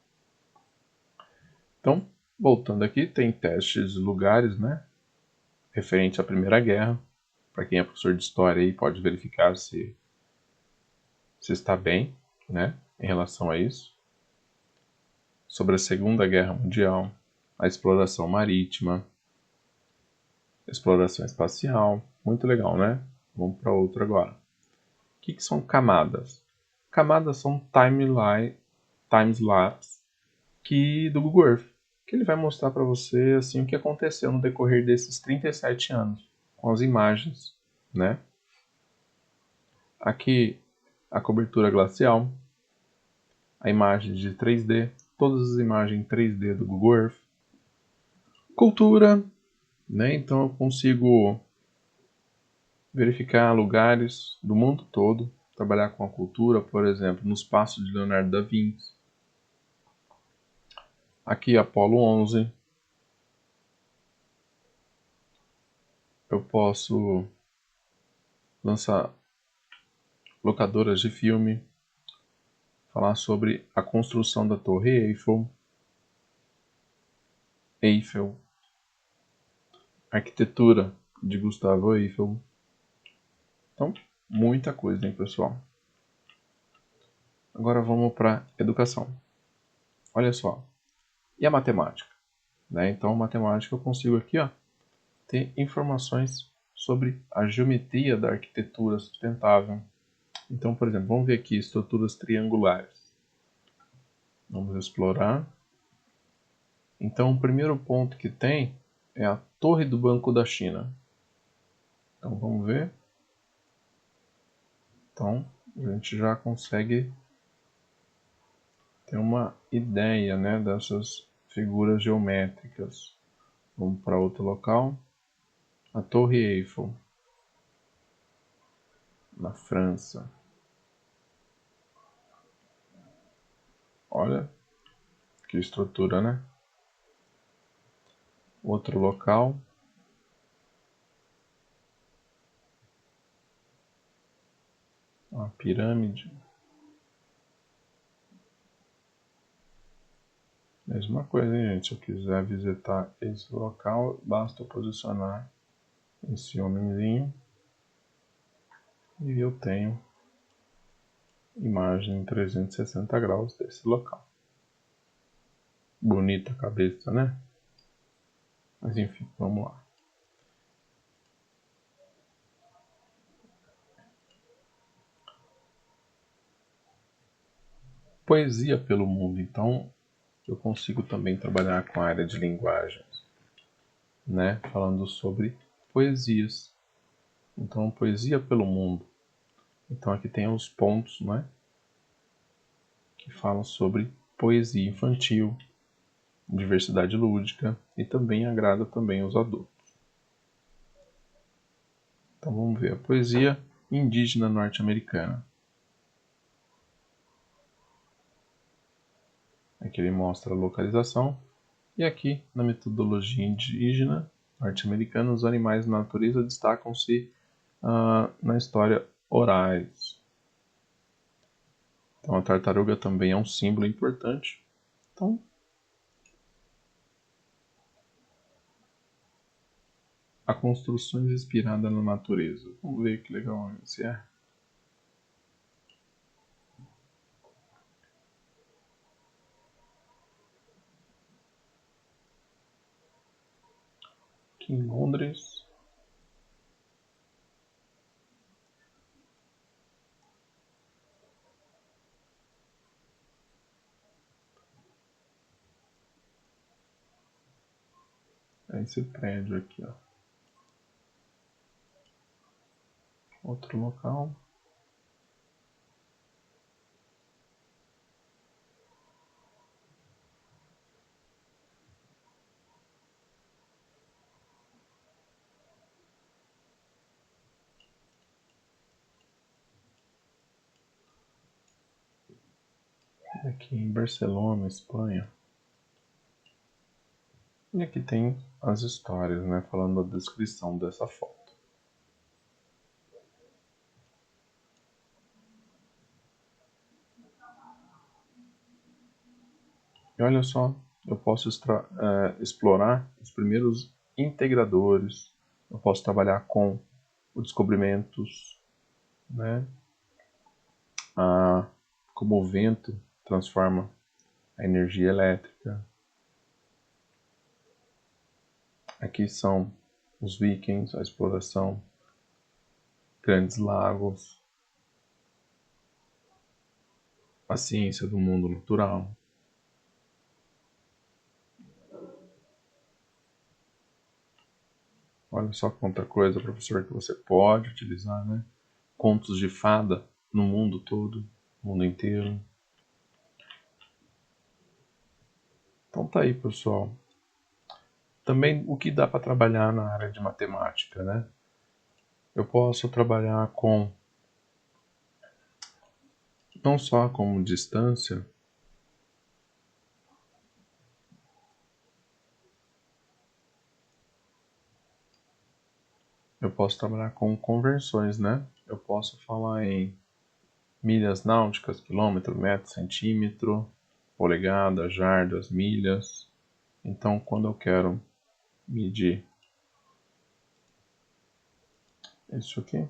Então, voltando aqui, tem testes de lugares, né? Referente à Primeira Guerra. Para quem é professor de história aí pode verificar se está bem, né? Em relação a isso. Sobre a Segunda Guerra Mundial, a exploração marítima, exploração espacial, muito legal, né? Vamos para outro agora. O que são camadas? Camadas são time-lapse do Google Earth, que ele vai mostrar para você assim o que aconteceu no decorrer desses 37 anos, com as imagens, né? Aqui a cobertura glacial, a imagem de 3D, todas as imagens 3D do Google Earth. Cultura, né? Então eu consigo verificar lugares do mundo todo, trabalhar com a cultura, por exemplo, nos passos de Leonardo da Vinci. Aqui Apolo 11. Eu posso lançar locadoras de filme, falar sobre a construção da Torre Eiffel, arquitetura de Gustavo Eiffel. Então, muita coisa, hein, pessoal? Agora vamos para educação. Olha só. E a matemática? Né? Então, matemática eu consigo aqui, ó, ter informações sobre a geometria da arquitetura sustentável. Então, por exemplo, vamos ver aqui estruturas triangulares. Vamos explorar. Então, o primeiro ponto que tem é a Torre do Banco da China. Então, vamos ver. Então, a gente já consegue ter uma ideia, né, dessas figuras geométricas. Vamos para outro local. A Torre Eiffel, na França. Olha que estrutura, né? Outro local. Uma pirâmide. Mesma coisa, hein, gente? Se eu quiser visitar esse local, basta eu posicionar esse homenzinho e eu tenho imagem em 360 graus desse local. Bonita a cabeça, né? Mas enfim, vamos lá. Poesia pelo mundo. Então, eu consigo também trabalhar com a área de linguagens, né? Falando sobre poesias. Então, poesia pelo mundo. Então, aqui tem os pontos, né? Que falam sobre poesia infantil, diversidade lúdica e também agrada também os adultos. Então, vamos ver a poesia indígena norte-americana. Aqui ele mostra a localização. E aqui, na metodologia indígena norte-americana, os animais na natureza destacam-se na história orais. Então, a tartaruga também é um símbolo importante. Então, a construções inspirada na natureza. Vamos ver que legal esse é. Aqui em Londres. esse prédio aqui, ó. Outro local. Aqui em Barcelona, Espanha. E aqui tem as histórias, né, falando a descrição dessa foto. E olha só, eu posso explorar os primeiros integradores, eu posso trabalhar com os descobrimentos, né, como o vento transforma a energia elétrica. Aqui são os vikings, a exploração, grandes lagos, a ciência do mundo natural. Olha só quanta coisa, professor, que você pode utilizar, né? Contos de fada no mundo todo, no mundo inteiro. Então tá aí, pessoal. Também o que dá para trabalhar na área de matemática, né? Eu posso trabalhar com não só como distância, eu posso trabalhar com conversões, né? Eu posso falar em milhas náuticas, quilômetro, metro, centímetro, polegada, jardas, milhas. Então, quando eu quero medir isso aqui,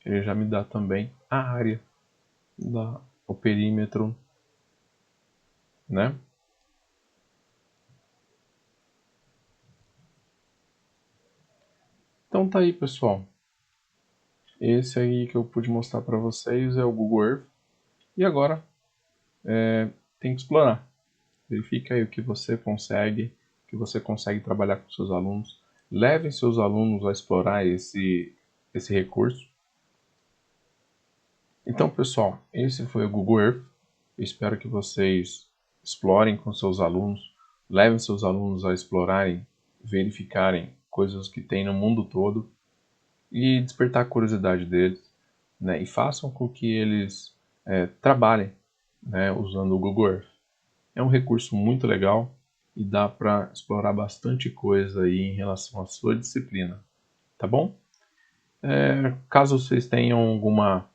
ele já me dá também a área, o perímetro, né? Então tá aí, pessoal. Esse aí que eu pude mostrar para vocês é o Google Earth. E agora tem que explorar. Verifique aí o que você consegue trabalhar com seus alunos. Levem seus alunos a explorar esse recurso. Então, pessoal, esse foi o Google Earth. Eu espero que vocês explorem com seus alunos. Levem seus alunos a explorarem, verificarem coisas que tem no mundo todo e despertar a curiosidade deles, né? E façam com que eles trabalhem, né, usando o Google Earth. É um recurso muito legal e dá para explorar bastante coisa aí em relação à sua disciplina, tá bom? Caso vocês tenham alguma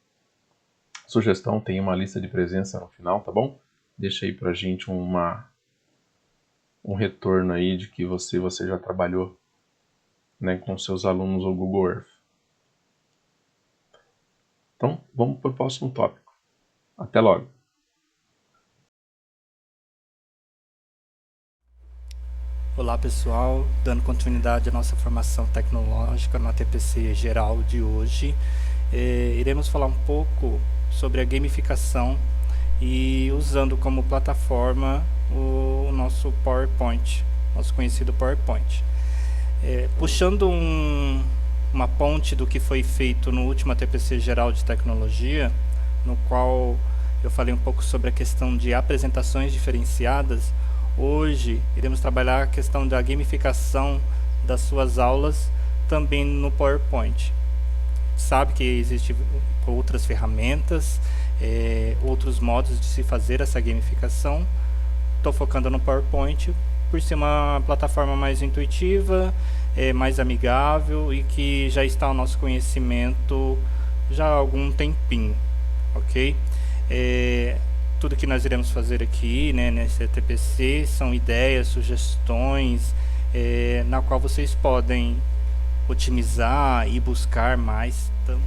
sugestão, tem uma lista de presença no final, tá bom? Deixa aí pra gente um retorno aí de que você já trabalhou, né, com seus alunos o Google Earth. Então, vamos para o próximo tópico. Até logo! Olá pessoal, dando continuidade à nossa formação tecnológica no TPC geral de hoje, iremos falar um pouco sobre a gamificação e usando como plataforma o nosso PowerPoint, nosso conhecido PowerPoint. Puxando uma ponte do que foi feito no último TPC geral de tecnologia, no qual eu falei um pouco sobre a questão de apresentações diferenciadas. Hoje iremos trabalhar a questão da gamificação das suas aulas também no PowerPoint. Sabe que existem outras ferramentas, outros modos de se fazer essa gamificação. Estou focando no PowerPoint por ser uma plataforma mais intuitiva, mais amigável e que já está ao nosso conhecimento já há algum tempinho, ok? Tudo que nós iremos fazer aqui, né, nesse TPC são ideias, sugestões, na qual vocês podem otimizar e buscar mais também.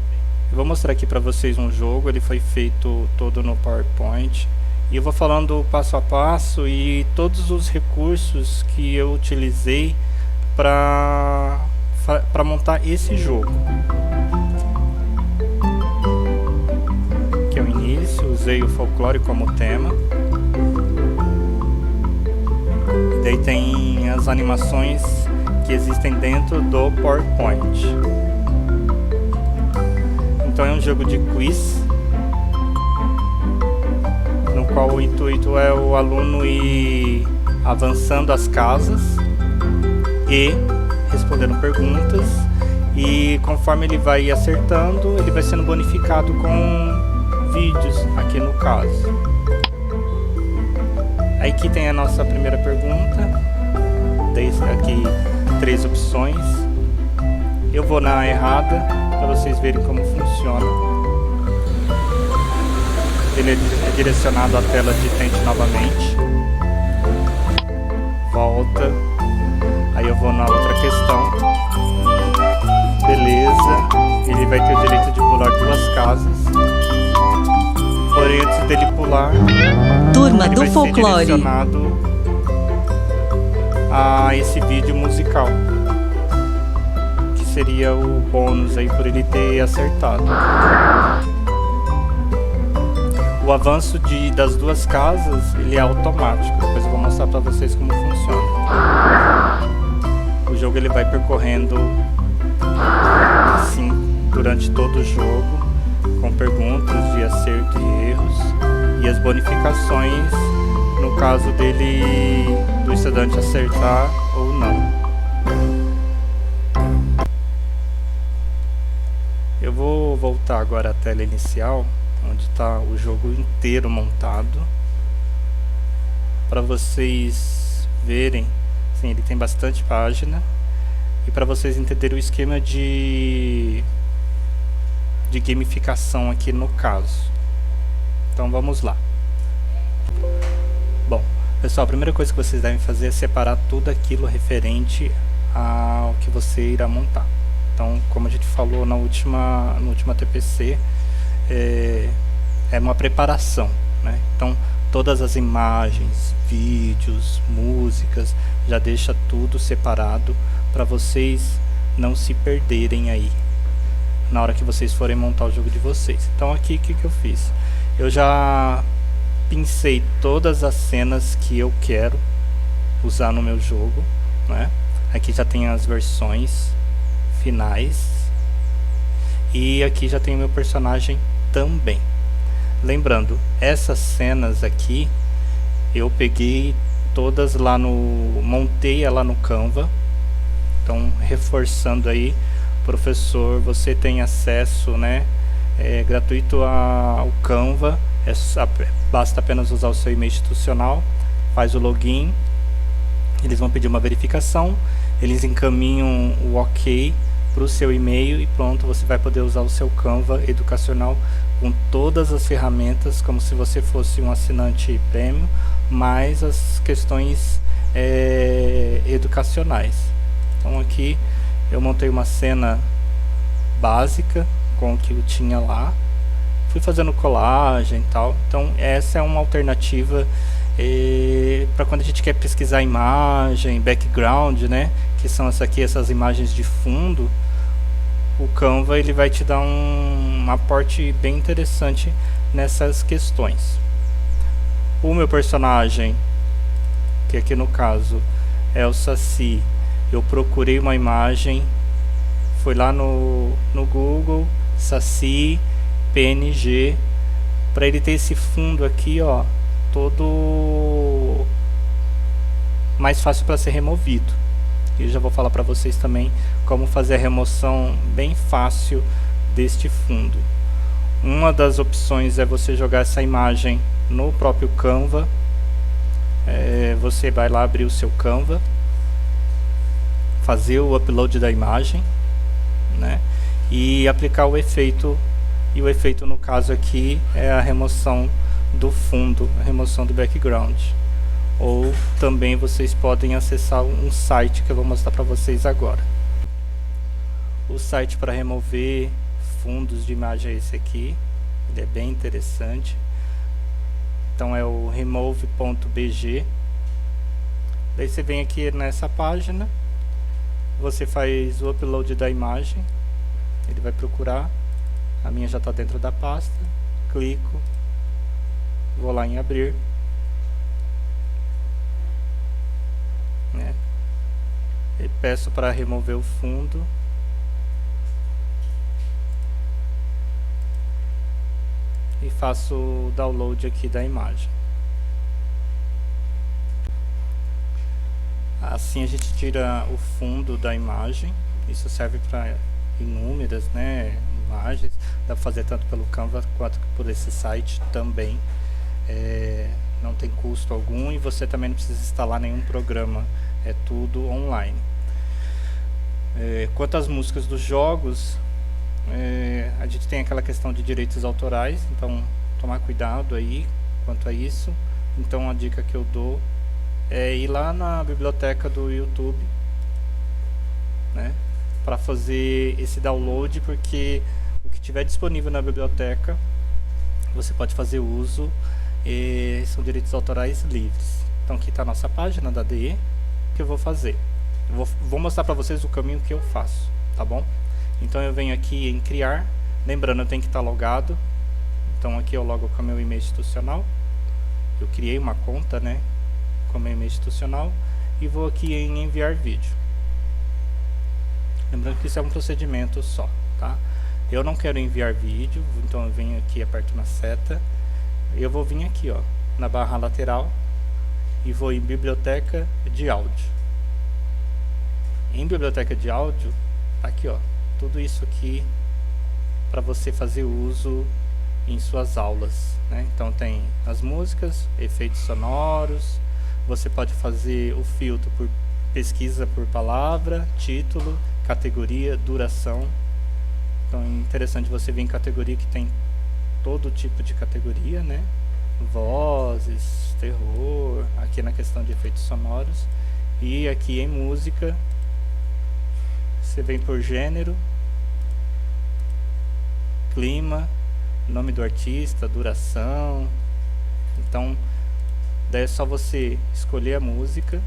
Eu vou mostrar aqui para vocês um jogo, ele foi feito todo no PowerPoint. E eu vou falando passo a passo e todos os recursos que eu utilizei para montar esse jogo. Usei o folclore como tema. Daí tem as animações que existem dentro do PowerPoint. Então é um jogo de quiz, no qual o intuito é o aluno ir avançando as casas e respondendo perguntas, e conforme ele vai acertando, ele vai sendo bonificado com vídeos, aqui no caso. Aí aqui tem a nossa primeira pergunta, desde aqui 3 opções. Eu vou na errada para vocês verem como funciona. Ele é direcionado à tela de tente novamente. Volta. Aí eu vou na outra questão. Beleza. Ele vai ter o direito de pular 2 casas. Porém, antes dele pular, Turma ele do vai ser Folclore. direcionado a esse vídeo musical, que seria o bônus aí por ele ter acertado. O avanço das 2 casas, ele é automático. Depois eu vou mostrar para vocês como funciona. O jogo ele vai percorrendo assim durante todo o jogo, com perguntas de acerto e erros, e as bonificações no caso do estudante acertar ou não. Eu vou voltar agora à tela inicial, onde está o jogo inteiro montado, para vocês verem. Sim, ele tem bastante página, e para vocês entenderem o esquema de gamificação aqui no caso. Então vamos lá. Bom, pessoal, a primeira coisa que vocês devem fazer é separar tudo aquilo referente ao que você irá montar. Então, como a gente falou no última TPC, é uma preparação, né? Então, todas as imagens, vídeos, músicas, já deixa tudo separado para vocês não se perderem aí na hora que vocês forem montar o jogo de vocês. Então aqui, o que eu fiz? Eu já pincei todas as cenas que eu quero usar no meu jogo, né? Aqui já tem as versões finais, e aqui já tem o meu personagem também. Lembrando, essas cenas aqui eu peguei todas lá montei ela no Canva. Então, reforçando aí, professor, você tem acesso, né, gratuito ao Canva. Basta apenas usar o seu e-mail institucional, faz o login, eles vão pedir uma verificação, eles encaminham o ok para o seu e-mail e pronto, você vai poder usar o seu Canva educacional com todas as ferramentas, como se você fosse um assinante premium, mais as questões educacionais. Então aqui eu montei uma cena básica com o que eu tinha lá, fui fazendo colagem e tal. Então essa é uma alternativa para quando a gente quer pesquisar imagem, background, né, que são essas imagens de fundo. O Canva ele vai te dar um aporte bem interessante nessas questões. O meu personagem, que aqui no caso é o Saci, eu procurei uma imagem, fui lá no Google, Saci, PNG, para ele ter esse fundo aqui, ó, todo mais fácil para ser removido. E eu já vou falar para vocês também como fazer a remoção bem fácil deste fundo. Uma das opções é você jogar essa imagem no próprio Canva. Você vai lá abrir o seu Canva, fazer o upload da imagem, né, e aplicar o efeito. E o efeito no caso aqui é a remoção do fundo, a remoção do background. Ou também vocês podem acessar um site que eu vou mostrar para vocês agora. O site para remover fundos de imagem é esse aqui, ele é bem interessante. Então é o remove.bg. Daí você vem aqui nessa página, você faz o upload da imagem, ele vai procurar, a minha já está dentro da pasta, clico, vou lá em abrir. e peço para remover o fundo. E faço o download aqui da imagem. Assim a gente tira o fundo da imagem. Isso serve para inúmeras, né, imagens. Dá para fazer tanto pelo Canva quanto por esse site também. Não tem custo algum e você também não precisa instalar nenhum programa. É tudo online. Quanto às músicas dos jogos, a gente tem aquela questão de direitos autorais, então tomar cuidado aí quanto a isso. Então a dica que eu dou é ir lá na biblioteca do YouTube, né, para fazer esse download, porque o que tiver disponível na biblioteca você pode fazer uso, e são direitos autorais livres. Então aqui está a nossa página da DE, que eu vou fazer. Eu vou mostrar para vocês o caminho que eu faço, tá bom? Então eu venho aqui em criar, lembrando, eu tenho que estar logado. Então aqui eu logo com o meu e-mail institucional. Eu criei uma conta, né, com o meu e-mail institucional, e vou aqui em enviar vídeo. Lembrando que isso é um procedimento só, tá? Eu não quero enviar vídeo, então eu venho aqui, aperto na seta. Eu vou vir aqui, ó, na barra lateral, e vou em biblioteca de áudio. Em biblioteca de áudio, aqui, ó, tudo isso aqui para você fazer uso em suas aulas, né? Então tem as músicas, efeitos sonoros, você pode fazer o filtro por pesquisa por palavra, título, categoria, duração. Então é interessante você vir em categoria que tem todo tipo de categoria, né? Vozes, terror, aqui na questão de efeitos sonoros. E aqui em música, você vem por gênero, clima, nome do artista, duração. Então daí é só você escolher a música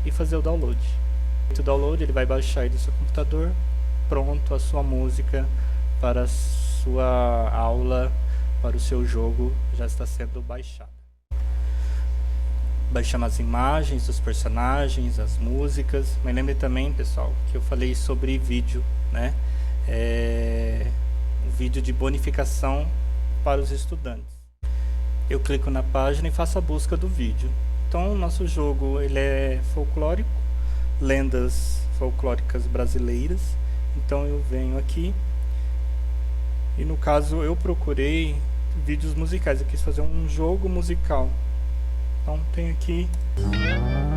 e fazer o download. O download, ele vai baixar aí do seu computador. Pronto, a sua música para a sua aula, para o seu jogo já está sendo baixada. Baixamos as imagens dos personagens, as músicas. Mas lembre também, pessoal, que eu falei sobre vídeo, né? Um vídeo de bonificação para os estudantes. Eu clico na página e faço a busca do vídeo. Então o nosso jogo, ele é folclórico, lendas folclóricas brasileiras. Então eu venho aqui e, no caso, eu procurei vídeos musicais. Eu quis fazer um jogo musical. Então tem aqui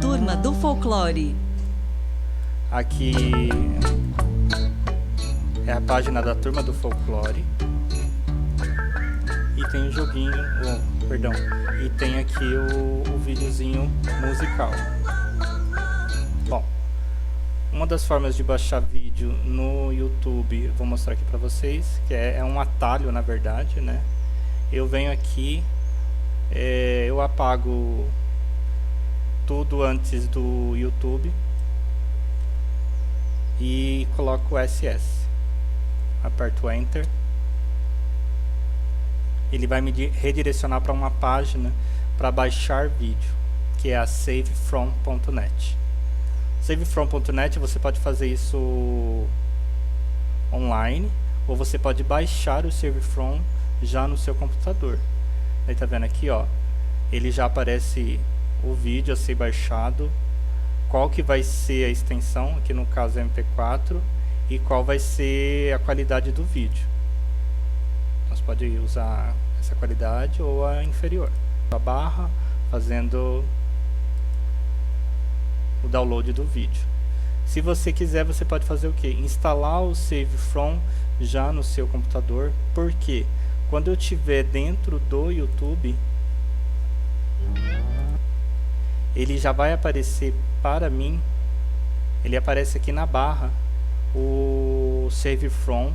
Turma do Folclore. Aqui é a página da Turma do Folclore. E tem o joguinho, perdão, e tem aqui o videozinho musical. Bom, uma das formas de baixar vídeo no YouTube, vou mostrar aqui para vocês, que é um atalho, na verdade, né? Eu venho aqui, eu apago tudo antes do YouTube e coloco SS. Aperto Enter. Ele vai me redirecionar para uma página para baixar vídeo, que é a savefrom.net. Savefrom.net, você pode fazer isso online, ou você pode baixar o Savefrom já no seu computador. Aí tá vendo aqui, ó, ele já aparece o vídeo a ser baixado, qual que vai ser a extensão, aqui no caso é MP4, e qual vai ser a qualidade do vídeo. Nós pode usar essa qualidade ou a inferior. A barra fazendo o download do vídeo. Se você quiser, você pode fazer o que? Instalar o Savefrom já no seu computador. Porque quando eu estiver dentro do YouTube, ele já vai aparecer para mim. Ele aparece aqui na barra o Savefrom.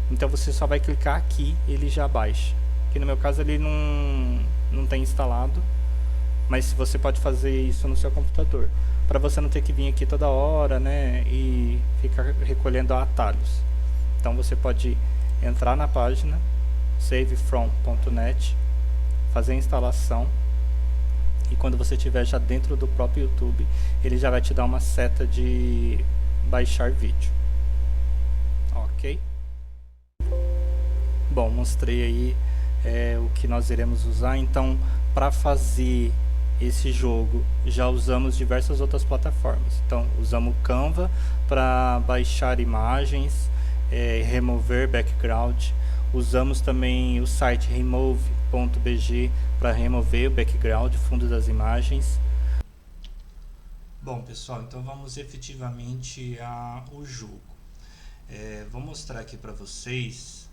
Então você só vai clicar aqui e ele já baixa. Aqui no meu caso ele não tem instalado, mas você pode fazer isso no seu computador, para você não ter que vir aqui toda hora, né, e ficar recolhendo atalhos. Então você pode entrar na página savefrom.net, fazer a instalação, quando você estiver já dentro do próprio YouTube, ele já vai te dar uma seta de baixar vídeo. Ok? Bom, mostrei aí o que nós iremos usar. Então, para fazer esse jogo, já usamos diversas outras plataformas. Então, usamos o Canva para baixar imagens, remover background. Usamos também o site remove.bg para remover o background, fundo das imagens. Bom, pessoal, então vamos efetivamente ao jogo. Vou mostrar aqui para vocês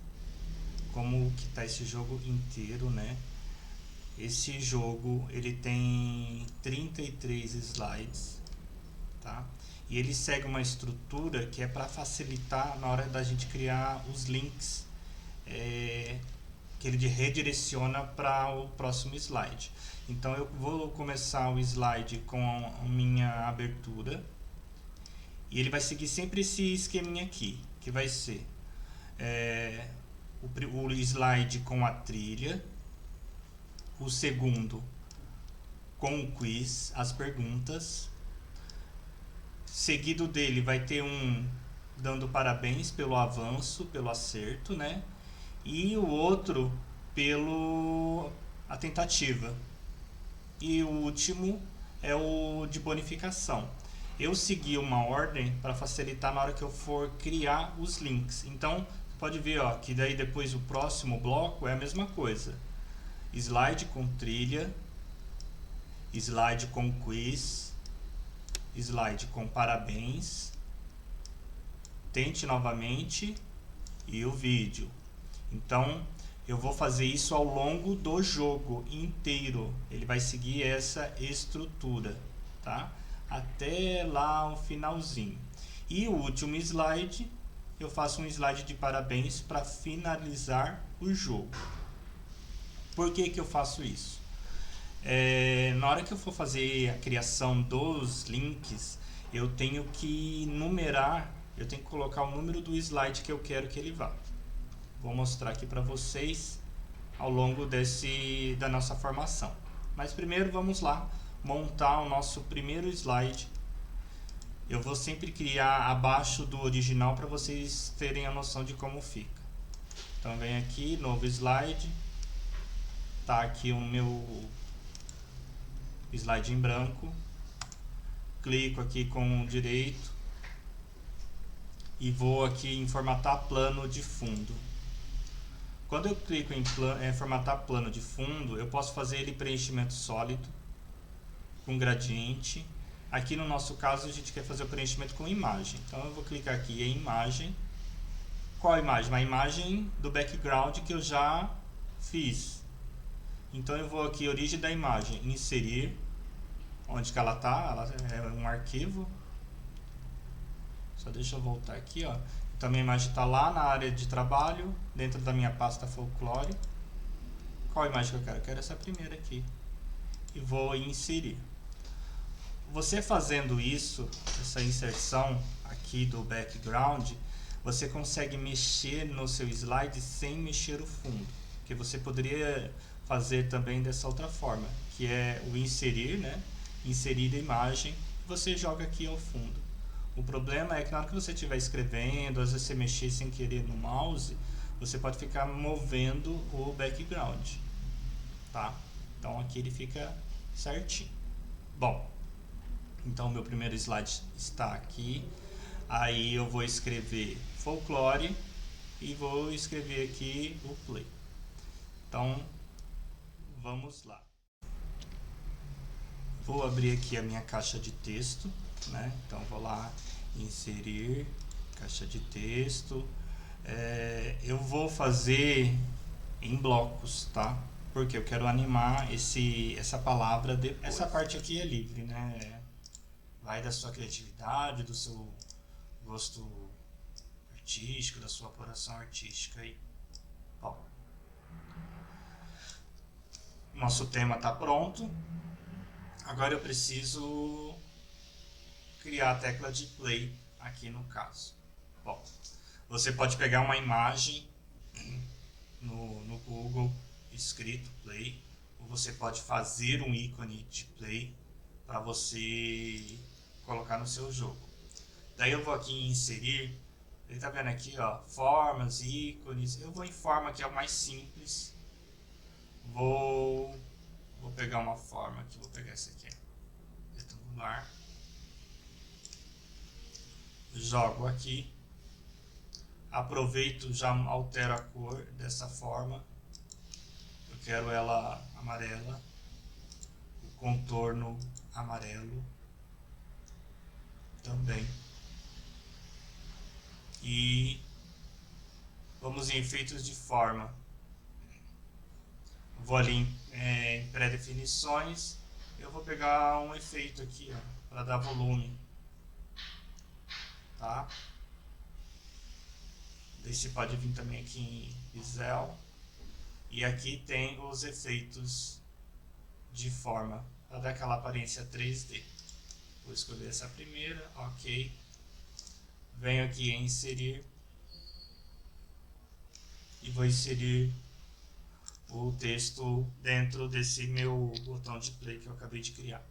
como que tá esse jogo inteiro, né? Esse jogo, ele tem 33 slides, tá? E ele segue uma estrutura que é para facilitar na hora da gente criar os links, que ele redireciona para o próximo slide. Então eu vou começar o slide com a minha abertura, e ele vai seguir sempre esse esqueminha aqui, que vai ser o slide com a trilha, o segundo com o quiz, as perguntas, seguido dele vai ter um dando parabéns pelo avanço, pelo acerto, né? E o outro a tentativa. E o último é o de bonificação. Eu segui uma ordem para facilitar na hora que eu for criar os links. Então, pode ver, ó, que daí depois o próximo bloco é a mesma coisa. Slide com trilha, slide com quiz, slide com parabéns, tente novamente e o vídeo. Então, eu vou fazer isso ao longo do jogo inteiro. Ele vai seguir essa estrutura, tá? Até lá o finalzinho. E o último slide, eu faço um slide de parabéns para finalizar o jogo. Por que que eu faço isso? Na hora que eu for fazer a criação dos links, eu tenho que numerar, eu tenho que colocar o número do slide que eu quero que ele vá. Vou mostrar aqui para vocês ao longo da nossa formação. Mas primeiro vamos lá montar o nosso primeiro slide. Eu vou sempre criar abaixo do original para vocês terem a noção de como fica. Então vem aqui, novo slide. Tá aqui o meu slide em branco. Clico aqui com o direito e vou aqui em formatar plano de fundo. Quando eu clico em formatar plano de fundo, eu posso fazer ele preenchimento sólido, com gradiente. Aqui no nosso caso a gente quer fazer o preenchimento com imagem. Então eu vou clicar aqui em imagem. Qual imagem? Uma imagem do background que eu já fiz. Então eu vou aqui, origem da imagem, inserir, onde que ela está, ela é um arquivo. Só deixa eu voltar aqui, ó. Então a minha imagem está lá na área de trabalho, dentro da minha pasta folclore. Qual imagem que eu quero? Eu quero essa primeira aqui. E vou inserir. Você fazendo isso, essa inserção aqui do background, você consegue mexer no seu slide sem mexer o fundo. Que você poderia fazer também dessa outra forma, que é o inserir, né? Inserir a imagem, você joga aqui ao fundo. O problema é que na hora que você estiver escrevendo, às vezes você mexer sem querer no mouse, você pode ficar movendo o background, tá? Então aqui ele fica certinho. Bom, então o meu primeiro slide está aqui. Aí eu vou escrever folclore e vou escrever aqui o play. Então vamos lá. Vou abrir aqui a minha caixa de texto, né? Então vou lá, inserir, caixa de texto. Eu vou fazer em blocos, tá? Porque eu quero animar essa palavra depois. Essa parte aqui é livre, né? Vai da sua criatividade, do seu gosto artístico, da sua apuração artística aí. Bom, nosso tema está pronto. Agora eu preciso criar a tecla de play aqui no caso. Bom, você pode pegar uma imagem no Google escrito play, você pode fazer um ícone de play para você colocar no seu jogo. Daí eu vou aqui em inserir, ele tá vendo aqui, ó, formas, ícones. Eu vou em forma, que é o mais simples. Vou pegar uma forma aqui, vou pegar essa aqui, retangular. Jogo aqui. Aproveito, já altero a cor dessa forma. Eu quero ela amarela. O contorno amarelo também. E vamos em efeitos de forma. Vou ali em pré-definições. Eu vou pegar um efeito aqui, para dar volume, tá? Esse pode vir também aqui em Excel. E aqui tem os efeitos de forma, para dar aquela aparência 3D. Vou escolher essa primeira, ok. Venho aqui em inserir e vou inserir o texto dentro desse meu botão de play que eu acabei de criar.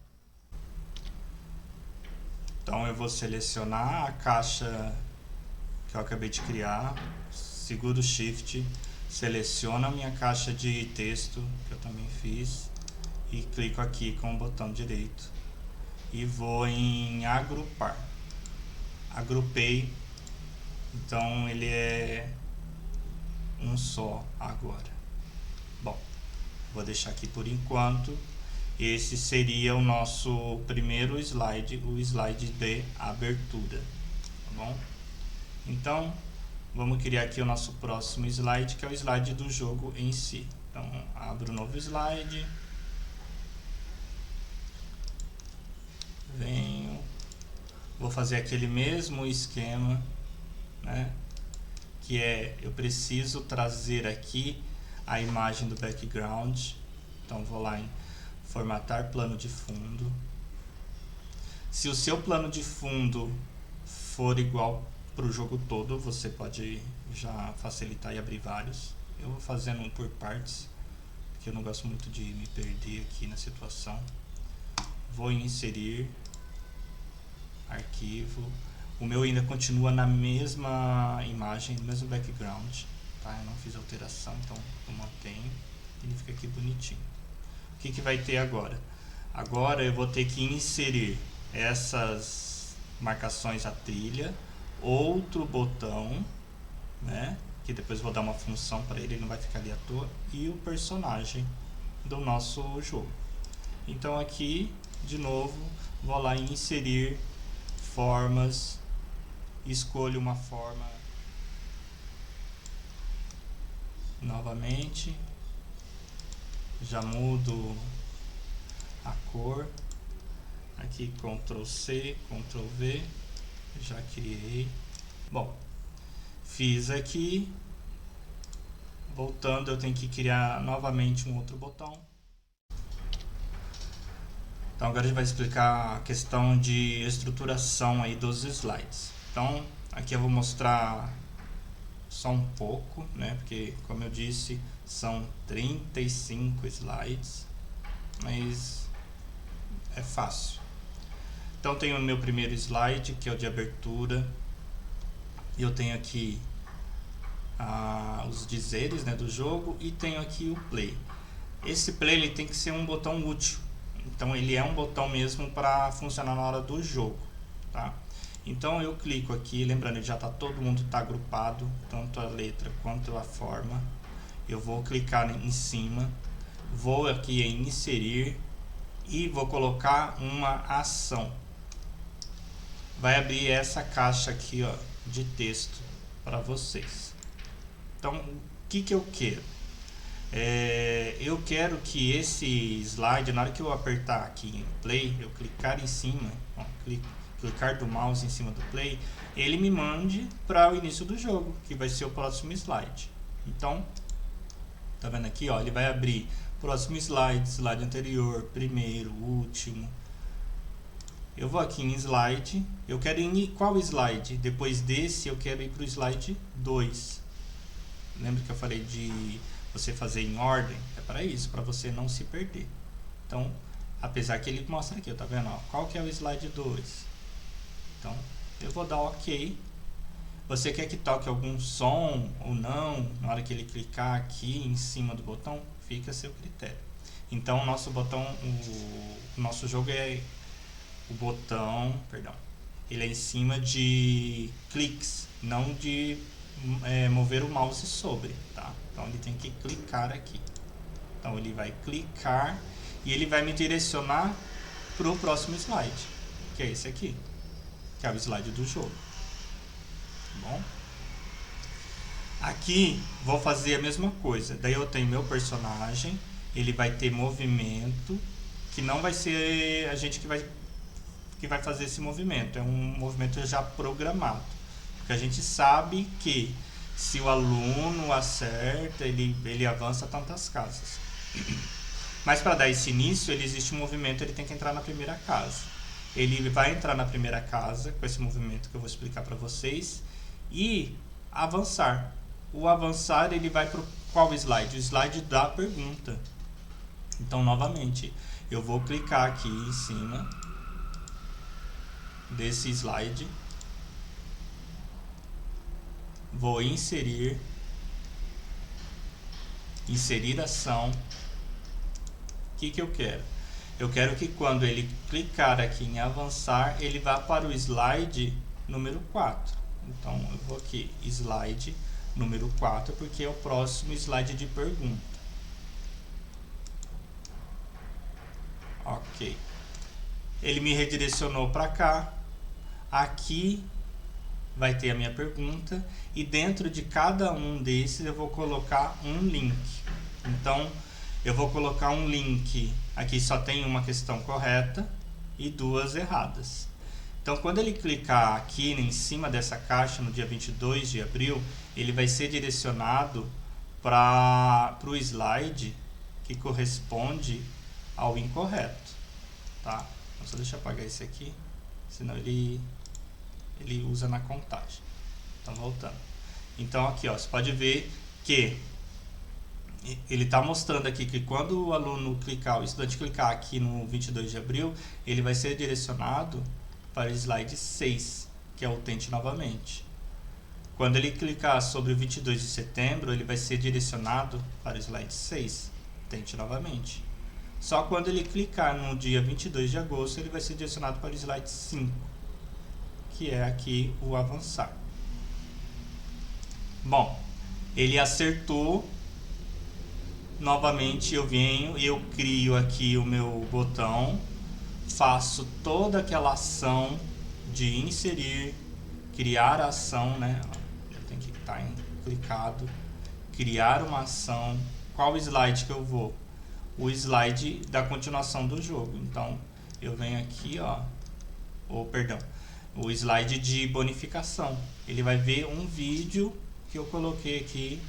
Então eu vou selecionar a caixa que eu acabei de criar, seguro o Shift, seleciono a minha caixa de texto que eu também fiz e clico aqui com o botão direito e vou em agrupar. Agrupei, então ele é um só agora. Bom, vou deixar aqui por enquanto. Esse seria o nosso primeiro slide, o slide de abertura, tá bom? Então, vamos criar aqui o nosso próximo slide, que é o slide do jogo em si. Então, abro um novo slide. Venho. Vou fazer aquele mesmo esquema, né? Que é, eu preciso trazer aqui a imagem do background. Então, vou lá em formatar plano de fundo. Se o seu plano de fundo for igual para o jogo todo, você pode já facilitar e abrir vários. Eu vou fazendo um por partes, porque eu não gosto muito de me perder aqui na situação. Vou em inserir, arquivo. O meu ainda continua na mesma imagem, no mesmo background, tá? Eu não fiz alteração, então eu mantenho. Ele fica aqui bonitinho. O que vai ter agora? Agora eu vou ter que inserir essas marcações à trilha, outro botão, né? Que depois vou dar uma função para ele, não vai ficar ali à toa, e o personagem do nosso jogo. Então aqui, de novo, vou lá em inserir formas, escolho uma forma novamente, já mudo a cor, aqui Ctrl C, Ctrl V, já criei. Bom, fiz aqui, voltando eu tenho que criar novamente um outro botão. Então agora a gente vai explicar a questão de estruturação aí dos slides. Então aqui eu vou mostrar só um pouco, né? Porque como eu disse, são 35 slides, mas é fácil. Então tenho o meu primeiro slide, que é o de abertura. E eu tenho aqui os dizeres, né, do jogo, e tenho aqui o play. Esse play ele tem que ser um botão útil. Então ele é um botão mesmo para funcionar na hora do jogo, tá? Então eu clico aqui, lembrando, já tá todo mundo tá agrupado, tanto a letra quanto a forma. Eu vou clicar em cima, vou aqui em inserir e vou colocar uma ação. Vai abrir essa caixa aqui, ó, de texto para vocês. Então o que eu quero? Eu quero que esse slide, na hora que eu apertar aqui em play, eu clicar em cima, ó, clicar do mouse em cima do play, ele me mande para o início do jogo, que vai ser o próximo slide. Então, tá vendo aqui, ó, ele vai abrir próximo slide, slide anterior, primeiro, último. Eu vou aqui em slide, eu quero ir em qual slide? Depois desse eu quero ir para o slide 2. Lembra que eu falei de você fazer em ordem, é para isso, para você não se perder. Então, apesar que ele mostra aqui, tá vendo? Ó, qual que é o slide 2? Então, eu vou dar OK. Você quer que toque algum som ou não na hora que ele clicar aqui em cima do botão? Fica a seu critério. Então, o nosso botão, o nosso jogo é o botão, perdão, ele é em cima de cliques, não de mover o mouse sobre, tá? Então, ele tem que clicar aqui. Então, ele vai clicar e ele vai me direcionar para o próximo slide, que é esse aqui, que é o slide do jogo. Bom, aqui vou fazer a mesma coisa. Daí eu tenho meu personagem, ele vai ter movimento, que não vai ser a gente que vai fazer esse movimento, é um movimento já programado, porque a gente sabe que se o aluno acerta, ele avança tantas casas. Mas para dar esse início, existe um movimento, ele tem que entrar na primeira casa. Ele vai entrar na primeira casa com esse movimento que eu vou explicar para vocês e avançar. O avançar, ele vai para qual slide? O slide da pergunta. Então, novamente, eu vou clicar aqui em cima desse slide, vou inserir ação. O que eu quero? Eu quero que quando ele clicar aqui em avançar, ele vá para o slide número 4. Então, eu vou aqui, slide número 4, porque é o próximo slide de pergunta. Ok. Ele me redirecionou para cá. Aqui vai ter a minha pergunta. E dentro de cada um desses eu vou colocar um link. Então, eu vou colocar um link. Aqui só tem uma questão correta e 2 erradas. Então, quando ele clicar aqui em cima dessa caixa no dia 22 de abril, ele vai ser direcionado para o slide que corresponde ao incorreto, tá? Então, só deixa eu apagar esse aqui, senão ele usa na contagem. Então, voltando. Então, aqui, ó, você pode ver que ele está mostrando aqui que quando o aluno clicar, o estudante clicar aqui no 22 de abril, ele vai ser direcionado para o slide 6, que é o tente novamente. Quando ele clicar sobre o 22 de setembro, ele vai ser direcionado para o slide 6, tente novamente. Só quando ele clicar no dia 22 de agosto, ele vai ser direcionado para o slide 5, que é aqui o avançar. Bom, ele acertou. Novamente eu venho e eu crio aqui o meu botão, faço toda aquela ação de inserir, criar a ação, né? Tem que estar clicado, criar uma ação. Qual slide que eu vou? O slide da continuação do jogo. Então eu venho aqui, ó, o slide de bonificação. Ele vai ver um vídeo que eu coloquei aqui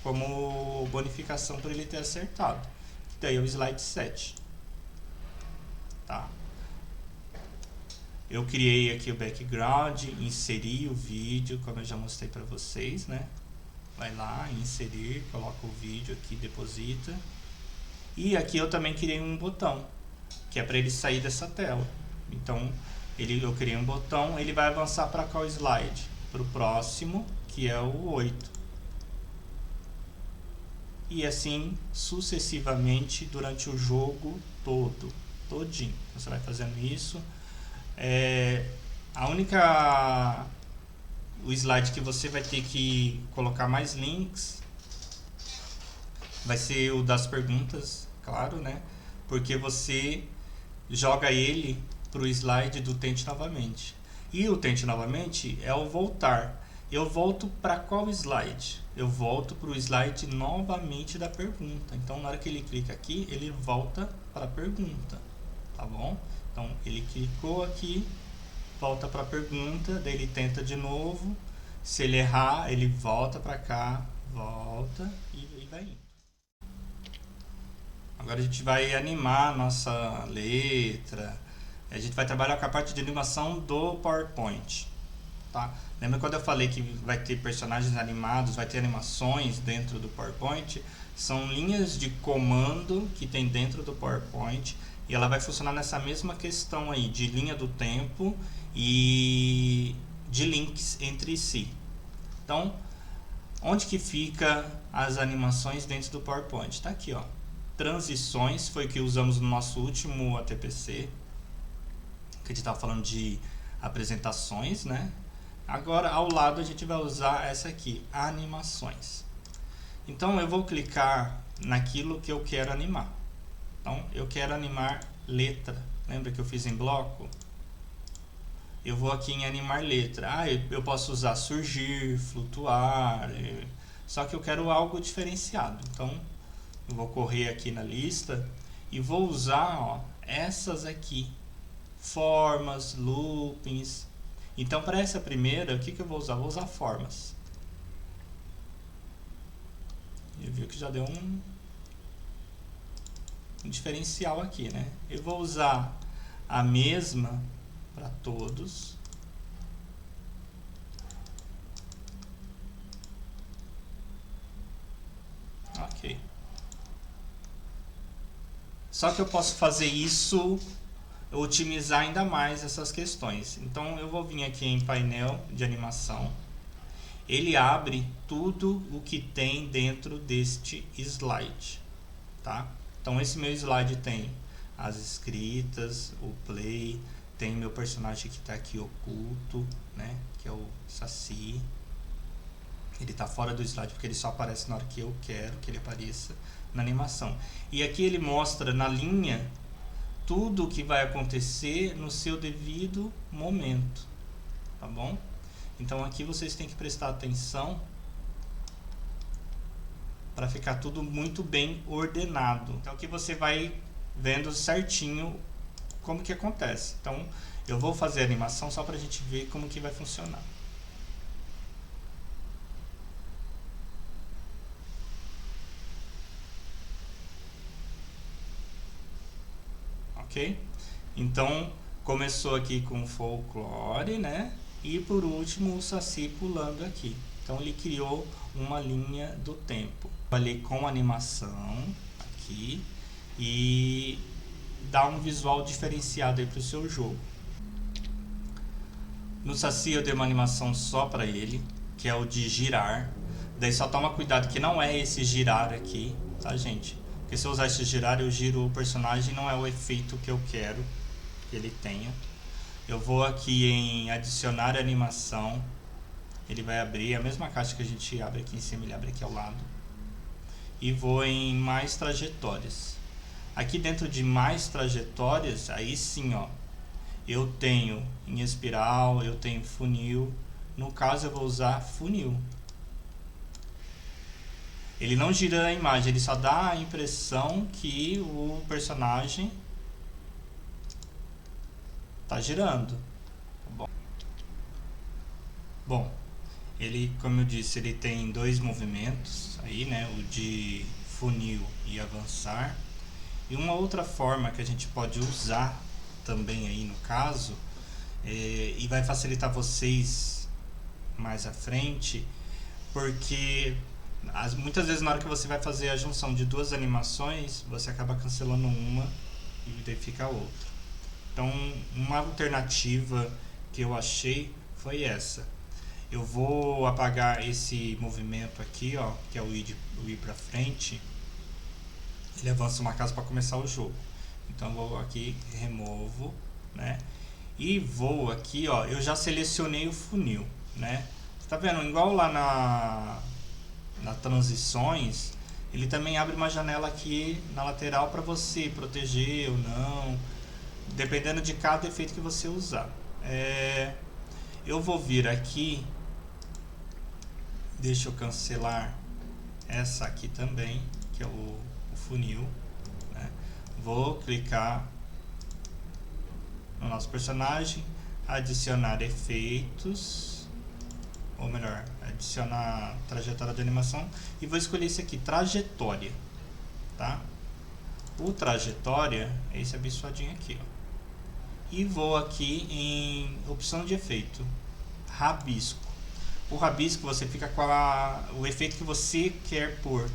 como bonificação para ele ter acertado. Daí é o slide 7. Tá? Eu criei aqui o background, inseri o vídeo, como eu já mostrei para vocês, né? Vai lá, inserir, coloca o vídeo aqui, deposita. E aqui eu também criei um botão, que é para ele sair dessa tela. Então, eu criei um botão, ele vai avançar para qual slide? Para o próximo, que é o 8. E assim sucessivamente durante o jogo todinho. Você vai fazendo isso. O slide que você vai ter que colocar mais links vai ser o das perguntas, claro, né? Porque você joga ele para o slide do tente novamente. E o tente novamente é o voltar. Eu volto para qual slide? Eu volto para o slide novamente da pergunta. Então, na hora que ele clica aqui, ele volta para a pergunta, tá bom? Então, ele clicou aqui, volta para a pergunta, daí ele tenta de novo. Se ele errar, ele volta para cá, volta e vai indo. Agora a gente vai animar a nossa letra. A gente vai trabalhar com a parte de animação do PowerPoint. tá? Lembra quando eu falei que vai ter personagens animados, vai ter animações dentro do PowerPoint? São linhas de comando que tem dentro do PowerPoint e ela vai funcionar nessa mesma questão aí de linha do tempo e de links entre si. Então, onde que fica as animações dentro do PowerPoint? Está aqui, ó. Transições foi o que usamos no nosso último ATPC, que a gente estava falando de apresentações, né? Agora, ao lado, a gente vai usar essa aqui, animações. Então, eu vou clicar naquilo que eu quero animar. Então, eu quero animar letra. Lembra que eu fiz em bloco? Eu vou aqui em animar letra. Eu posso usar surgir, flutuar, só que eu quero algo diferenciado. Então, eu vou correr aqui na lista e vou usar, ó, essas aqui. Formas, loopings. Então, para essa primeira, o que eu vou usar? Vou usar formas. Eu vi que já deu um diferencial aqui, né? Eu vou usar a mesma para todos. Ok. Só que eu posso fazer isso, otimizar ainda mais essas questões. Então eu vou vir aqui em painel de animação. Ele abre tudo o que tem dentro deste slide, tá? Então esse meu slide tem as escritas, o play, tem meu personagem que está aqui oculto, né? Que é o Saci. Ele está fora do slide porque ele só aparece na hora que eu quero que ele apareça na animação. E aqui ele mostra na linha tudo o que vai acontecer no seu devido momento, tá bom? Então aqui vocês têm que prestar atenção para ficar tudo muito bem ordenado. Então aqui você vai vendo certinho como que acontece. Então eu vou fazer a animação só para a gente ver como que vai funcionar. Ok? Então começou aqui com folclore, né? E por último o Saci pulando aqui. Então ele criou uma linha do tempo. Trabalhei com animação aqui e dá um visual diferenciado aí para o seu jogo. No Saci eu dei uma animação só para ele, que é o de girar. Daí só toma cuidado que não é esse girar aqui, tá, gente? Porque se eu usar esse girar, eu giro o personagem, não é o efeito que eu quero que ele tenha. Eu vou aqui em adicionar animação. Ele vai abrir a mesma caixa que a gente abre aqui em cima, ele abre aqui ao lado. E vou em mais trajetórias. Aqui dentro de mais trajetórias, aí sim, ó, eu tenho em espiral, eu tenho funil. No caso eu vou usar funil. Ele não gira a imagem, ele só dá a impressão que o personagem está girando. Tá bom, ele, como eu disse, ele tem dois movimentos aí, né, o de funil e avançar. E uma outra forma que a gente pode usar também aí no caso, e vai facilitar vocês mais à frente, porque muitas vezes na hora que você vai fazer a junção de duas animações, você acaba cancelando uma e daí fica a outra. Então, uma alternativa que eu achei foi essa. Eu vou apagar esse movimento aqui, ó, que é o ir para frente. Ele avança uma casa para começar o jogo. Então, eu vou aqui, removo, né? E vou aqui, ó, eu já selecionei o funil, né? Tá vendo? Igual lá na transições, ele também abre uma janela aqui na lateral para você proteger ou não, dependendo de cada efeito que você usar. Eu vou vir aqui, deixa eu cancelar essa aqui também, que é o funil, né? Vou clicar no nosso personagem, adicionar efeitos, ou melhor, adicionar trajetória de animação, e vou escolher esse aqui, trajetória, tá? O trajetória é esse abençoadinho aqui, ó. E vou aqui em opção de efeito, rabisco. O rabisco você fica com o efeito que você quer pôr.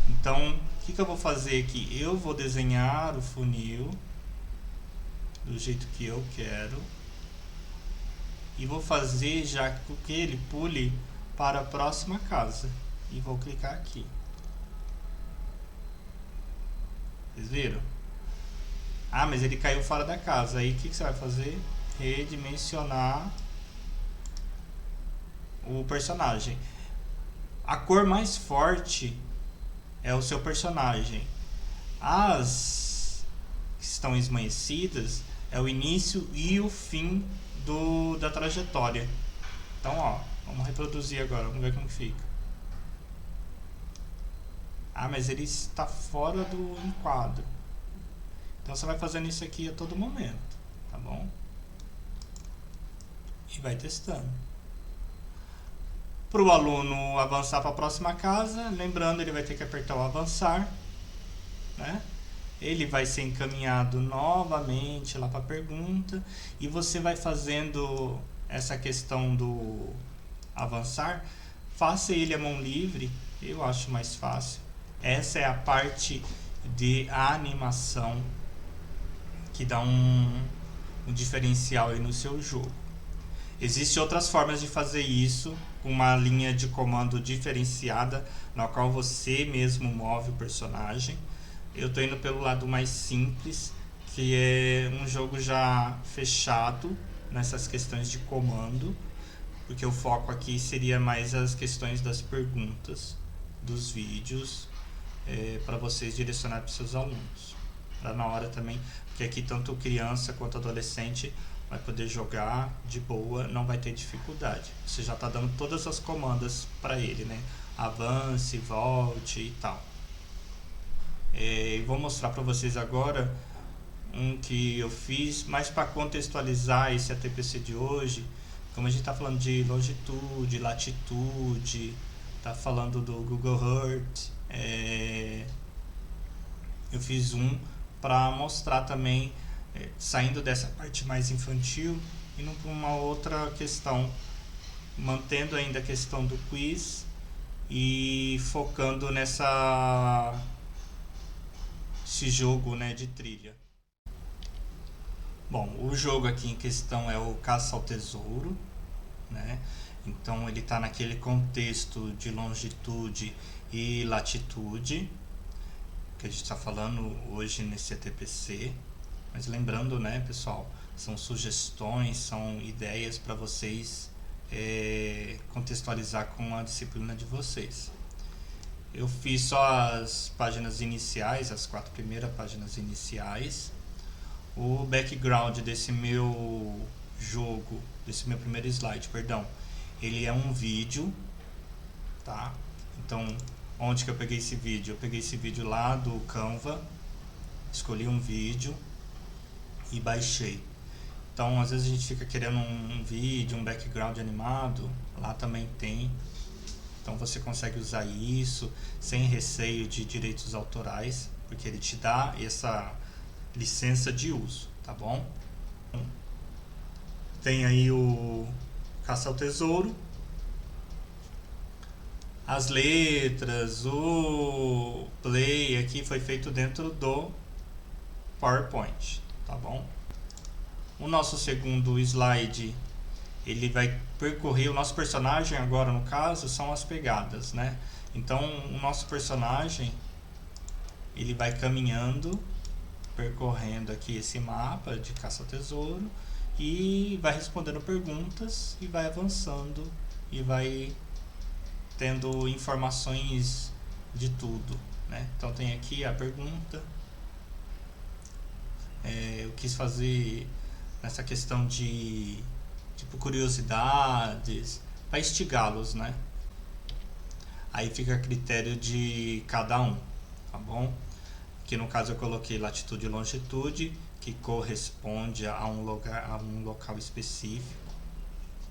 Então, o que eu vou fazer aqui? Eu vou desenhar o funil do jeito que eu quero e vou fazer já que ele pule para a próxima casa. E vou clicar aqui. Vocês viram? Ah, mas ele caiu fora da casa. Aí o que você vai fazer? Redimensionar o personagem. A cor mais forte é o seu personagem. As que estão esmaecidas é o início e o fim da trajetória. Então, ó, vamos reproduzir agora, vamos ver como fica. Ah, mas ele está fora do enquadro. Então você vai fazendo isso aqui a todo momento, tá bom? E vai testando. Para o aluno avançar para a próxima casa, lembrando, ele vai ter que apertar o avançar, né? Ele vai ser encaminhado novamente lá para a pergunta e você vai fazendo essa questão do avançar. Faça ele a mão livre, eu acho mais fácil. Essa é a parte de animação que dá um diferencial aí no seu jogo. Existem outras formas de fazer isso, com uma linha de comando diferenciada, na qual você mesmo move o personagem. Eu estou indo pelo lado mais simples, que é um jogo já fechado nessas questões de comando, porque o foco aqui seria mais as questões das perguntas, dos vídeos, para vocês direcionar para os seus alunos. Para na hora também, porque aqui tanto criança quanto adolescente vai poder jogar de boa, não vai ter dificuldade. Você já está dando todas as comandas para ele, né? Avance, volte e tal. Vou mostrar para vocês agora um que eu fiz, mais para contextualizar esse ATPC de hoje. Como a gente está falando de longitude, latitude, está falando do Google Earth, eu fiz um para mostrar também, saindo dessa parte mais infantil, indo para uma outra questão, mantendo ainda a questão do quiz e focando esse jogo, né, de trilha. Bom, o jogo aqui em questão é o Caça ao Tesouro, né? Então ele está naquele contexto de longitude e latitude que a gente está falando hoje nesse ATPC. Mas lembrando, né, pessoal, são sugestões, são ideias para vocês contextualizar com a disciplina de vocês. Eu fiz só as páginas iniciais, as 4 primeiras páginas iniciais. O background desse meu jogo, desse meu primeiro slide, perdão, ele é um vídeo, tá? Então, onde que eu peguei esse vídeo? Eu peguei esse vídeo lá do Canva, escolhi um vídeo e baixei. Então, às vezes a gente fica querendo um vídeo, um background animado, lá também tem. Então você consegue usar isso sem receio de direitos autorais, porque ele te dá essa licença de uso, tá bom? Tem aí o Caça ao Tesouro, as letras, o play aqui foi feito dentro do PowerPoint, tá bom? O nosso segundo slide, ele vai percorrer, o nosso personagem agora no caso são as pegadas, né? Então o nosso personagem, ele vai caminhando, percorrendo aqui esse mapa de caça ao tesouro e vai respondendo perguntas e vai avançando e vai tendo informações de tudo, né? Então tem aqui a pergunta, eu quis fazer nessa questão de tipo curiosidades para instigá-los, né? Aí fica a critério de cada um, tá bom? Que no caso eu coloquei latitude e longitude, que corresponde a um local específico,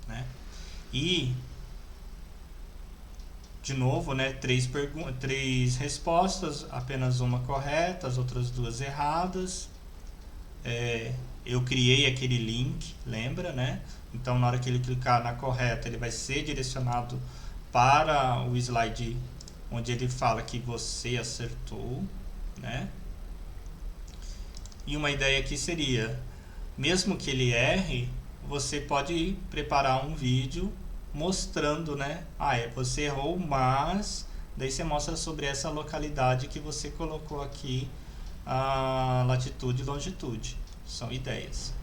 né? E de novo, né, 3 respostas, apenas uma correta, as outras 2 erradas. eu criei aquele link, lembra, né? Então, na hora que ele clicar na correta, ele vai ser direcionado para o slide onde ele fala que você acertou, né? E uma ideia aqui seria, mesmo que ele erre, você pode preparar um vídeo mostrando, né? Você errou, mas daí você mostra sobre essa localidade que você colocou aqui a latitude e longitude. São ideias.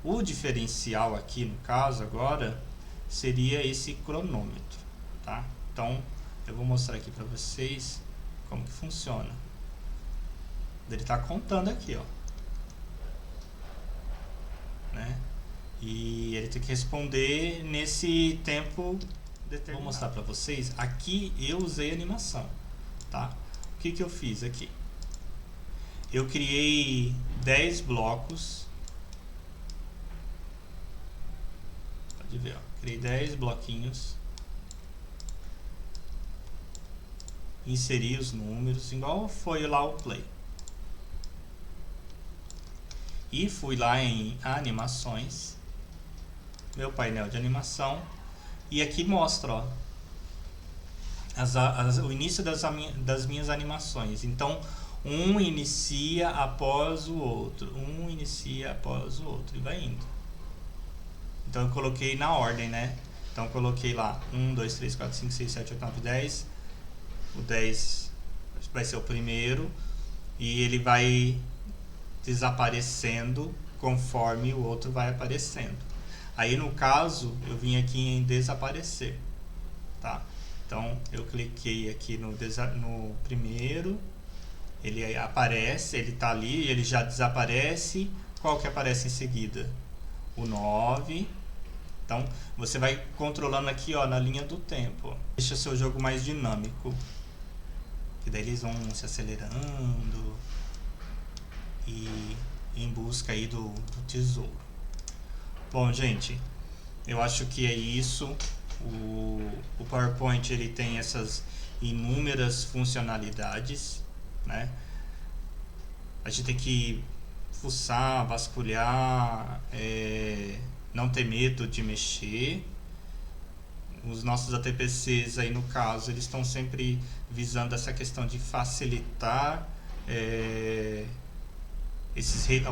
O diferencial aqui, no caso, agora, seria esse cronômetro, tá? Então, eu vou mostrar aqui para vocês como que funciona. Ele está contando aqui, ó. Né? E ele tem que responder nesse tempo determinado. Vou mostrar para vocês. Aqui eu usei animação, tá? O que que eu fiz aqui? Eu criei 10 blocos. Pode ver, ó. Criei 10 bloquinhos. Inseri os números, igual foi lá o play. E fui lá em animações, meu painel de animação, e aqui mostra, ó, o início das minhas animações. Então, um inicia após o outro, um inicia após o outro, e vai indo. Então, eu coloquei na ordem, né? Então, eu coloquei lá 1, 2, 3, 4, 5, 6, 7, 8, 9, 10. O 10 vai ser o primeiro, e ele vai desaparecendo conforme o outro vai aparecendo. Aí no caso eu vim aqui em desaparecer, tá? Então eu cliquei aqui no primeiro, ele aparece, ele tá ali, ele já desaparece. Qual que aparece em seguida? O 9. Então você vai controlando aqui, ó, na linha do tempo. Deixa o seu jogo mais dinâmico, que daí eles vão se acelerando e em busca aí do tesouro. Bom, gente, eu acho que é isso. O PowerPoint, ele tem essas inúmeras funcionalidades, né? A gente tem que fuçar, vasculhar, não ter medo de mexer. Os nossos ATPCs aí, no caso, eles estão sempre visando essa questão de facilitar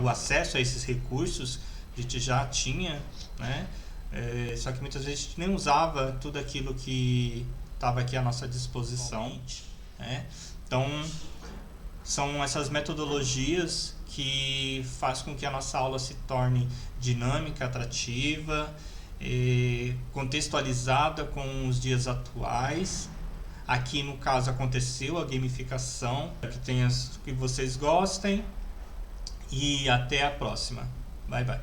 o acesso a esses recursos. A gente já tinha, né? Só que muitas vezes a gente nem usava tudo aquilo que estava aqui à nossa disposição, né? Então, são essas metodologias que faz com que a nossa aula se torne dinâmica, atrativa, contextualizada com os dias atuais. Aqui no caso aconteceu a gamificação. Que vocês gostem e até a próxima. Bye, bye.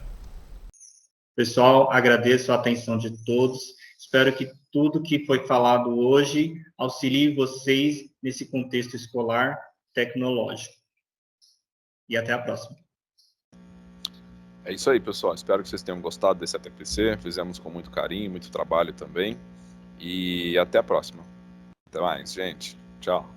Pessoal, agradeço a atenção de todos. Espero que tudo que foi falado hoje auxilie vocês nesse contexto escolar tecnológico. E até a próxima. É isso aí, pessoal. Espero que vocês tenham gostado desse ATPC. Fizemos com muito carinho, muito trabalho também. E até a próxima. Até mais, gente. Tchau.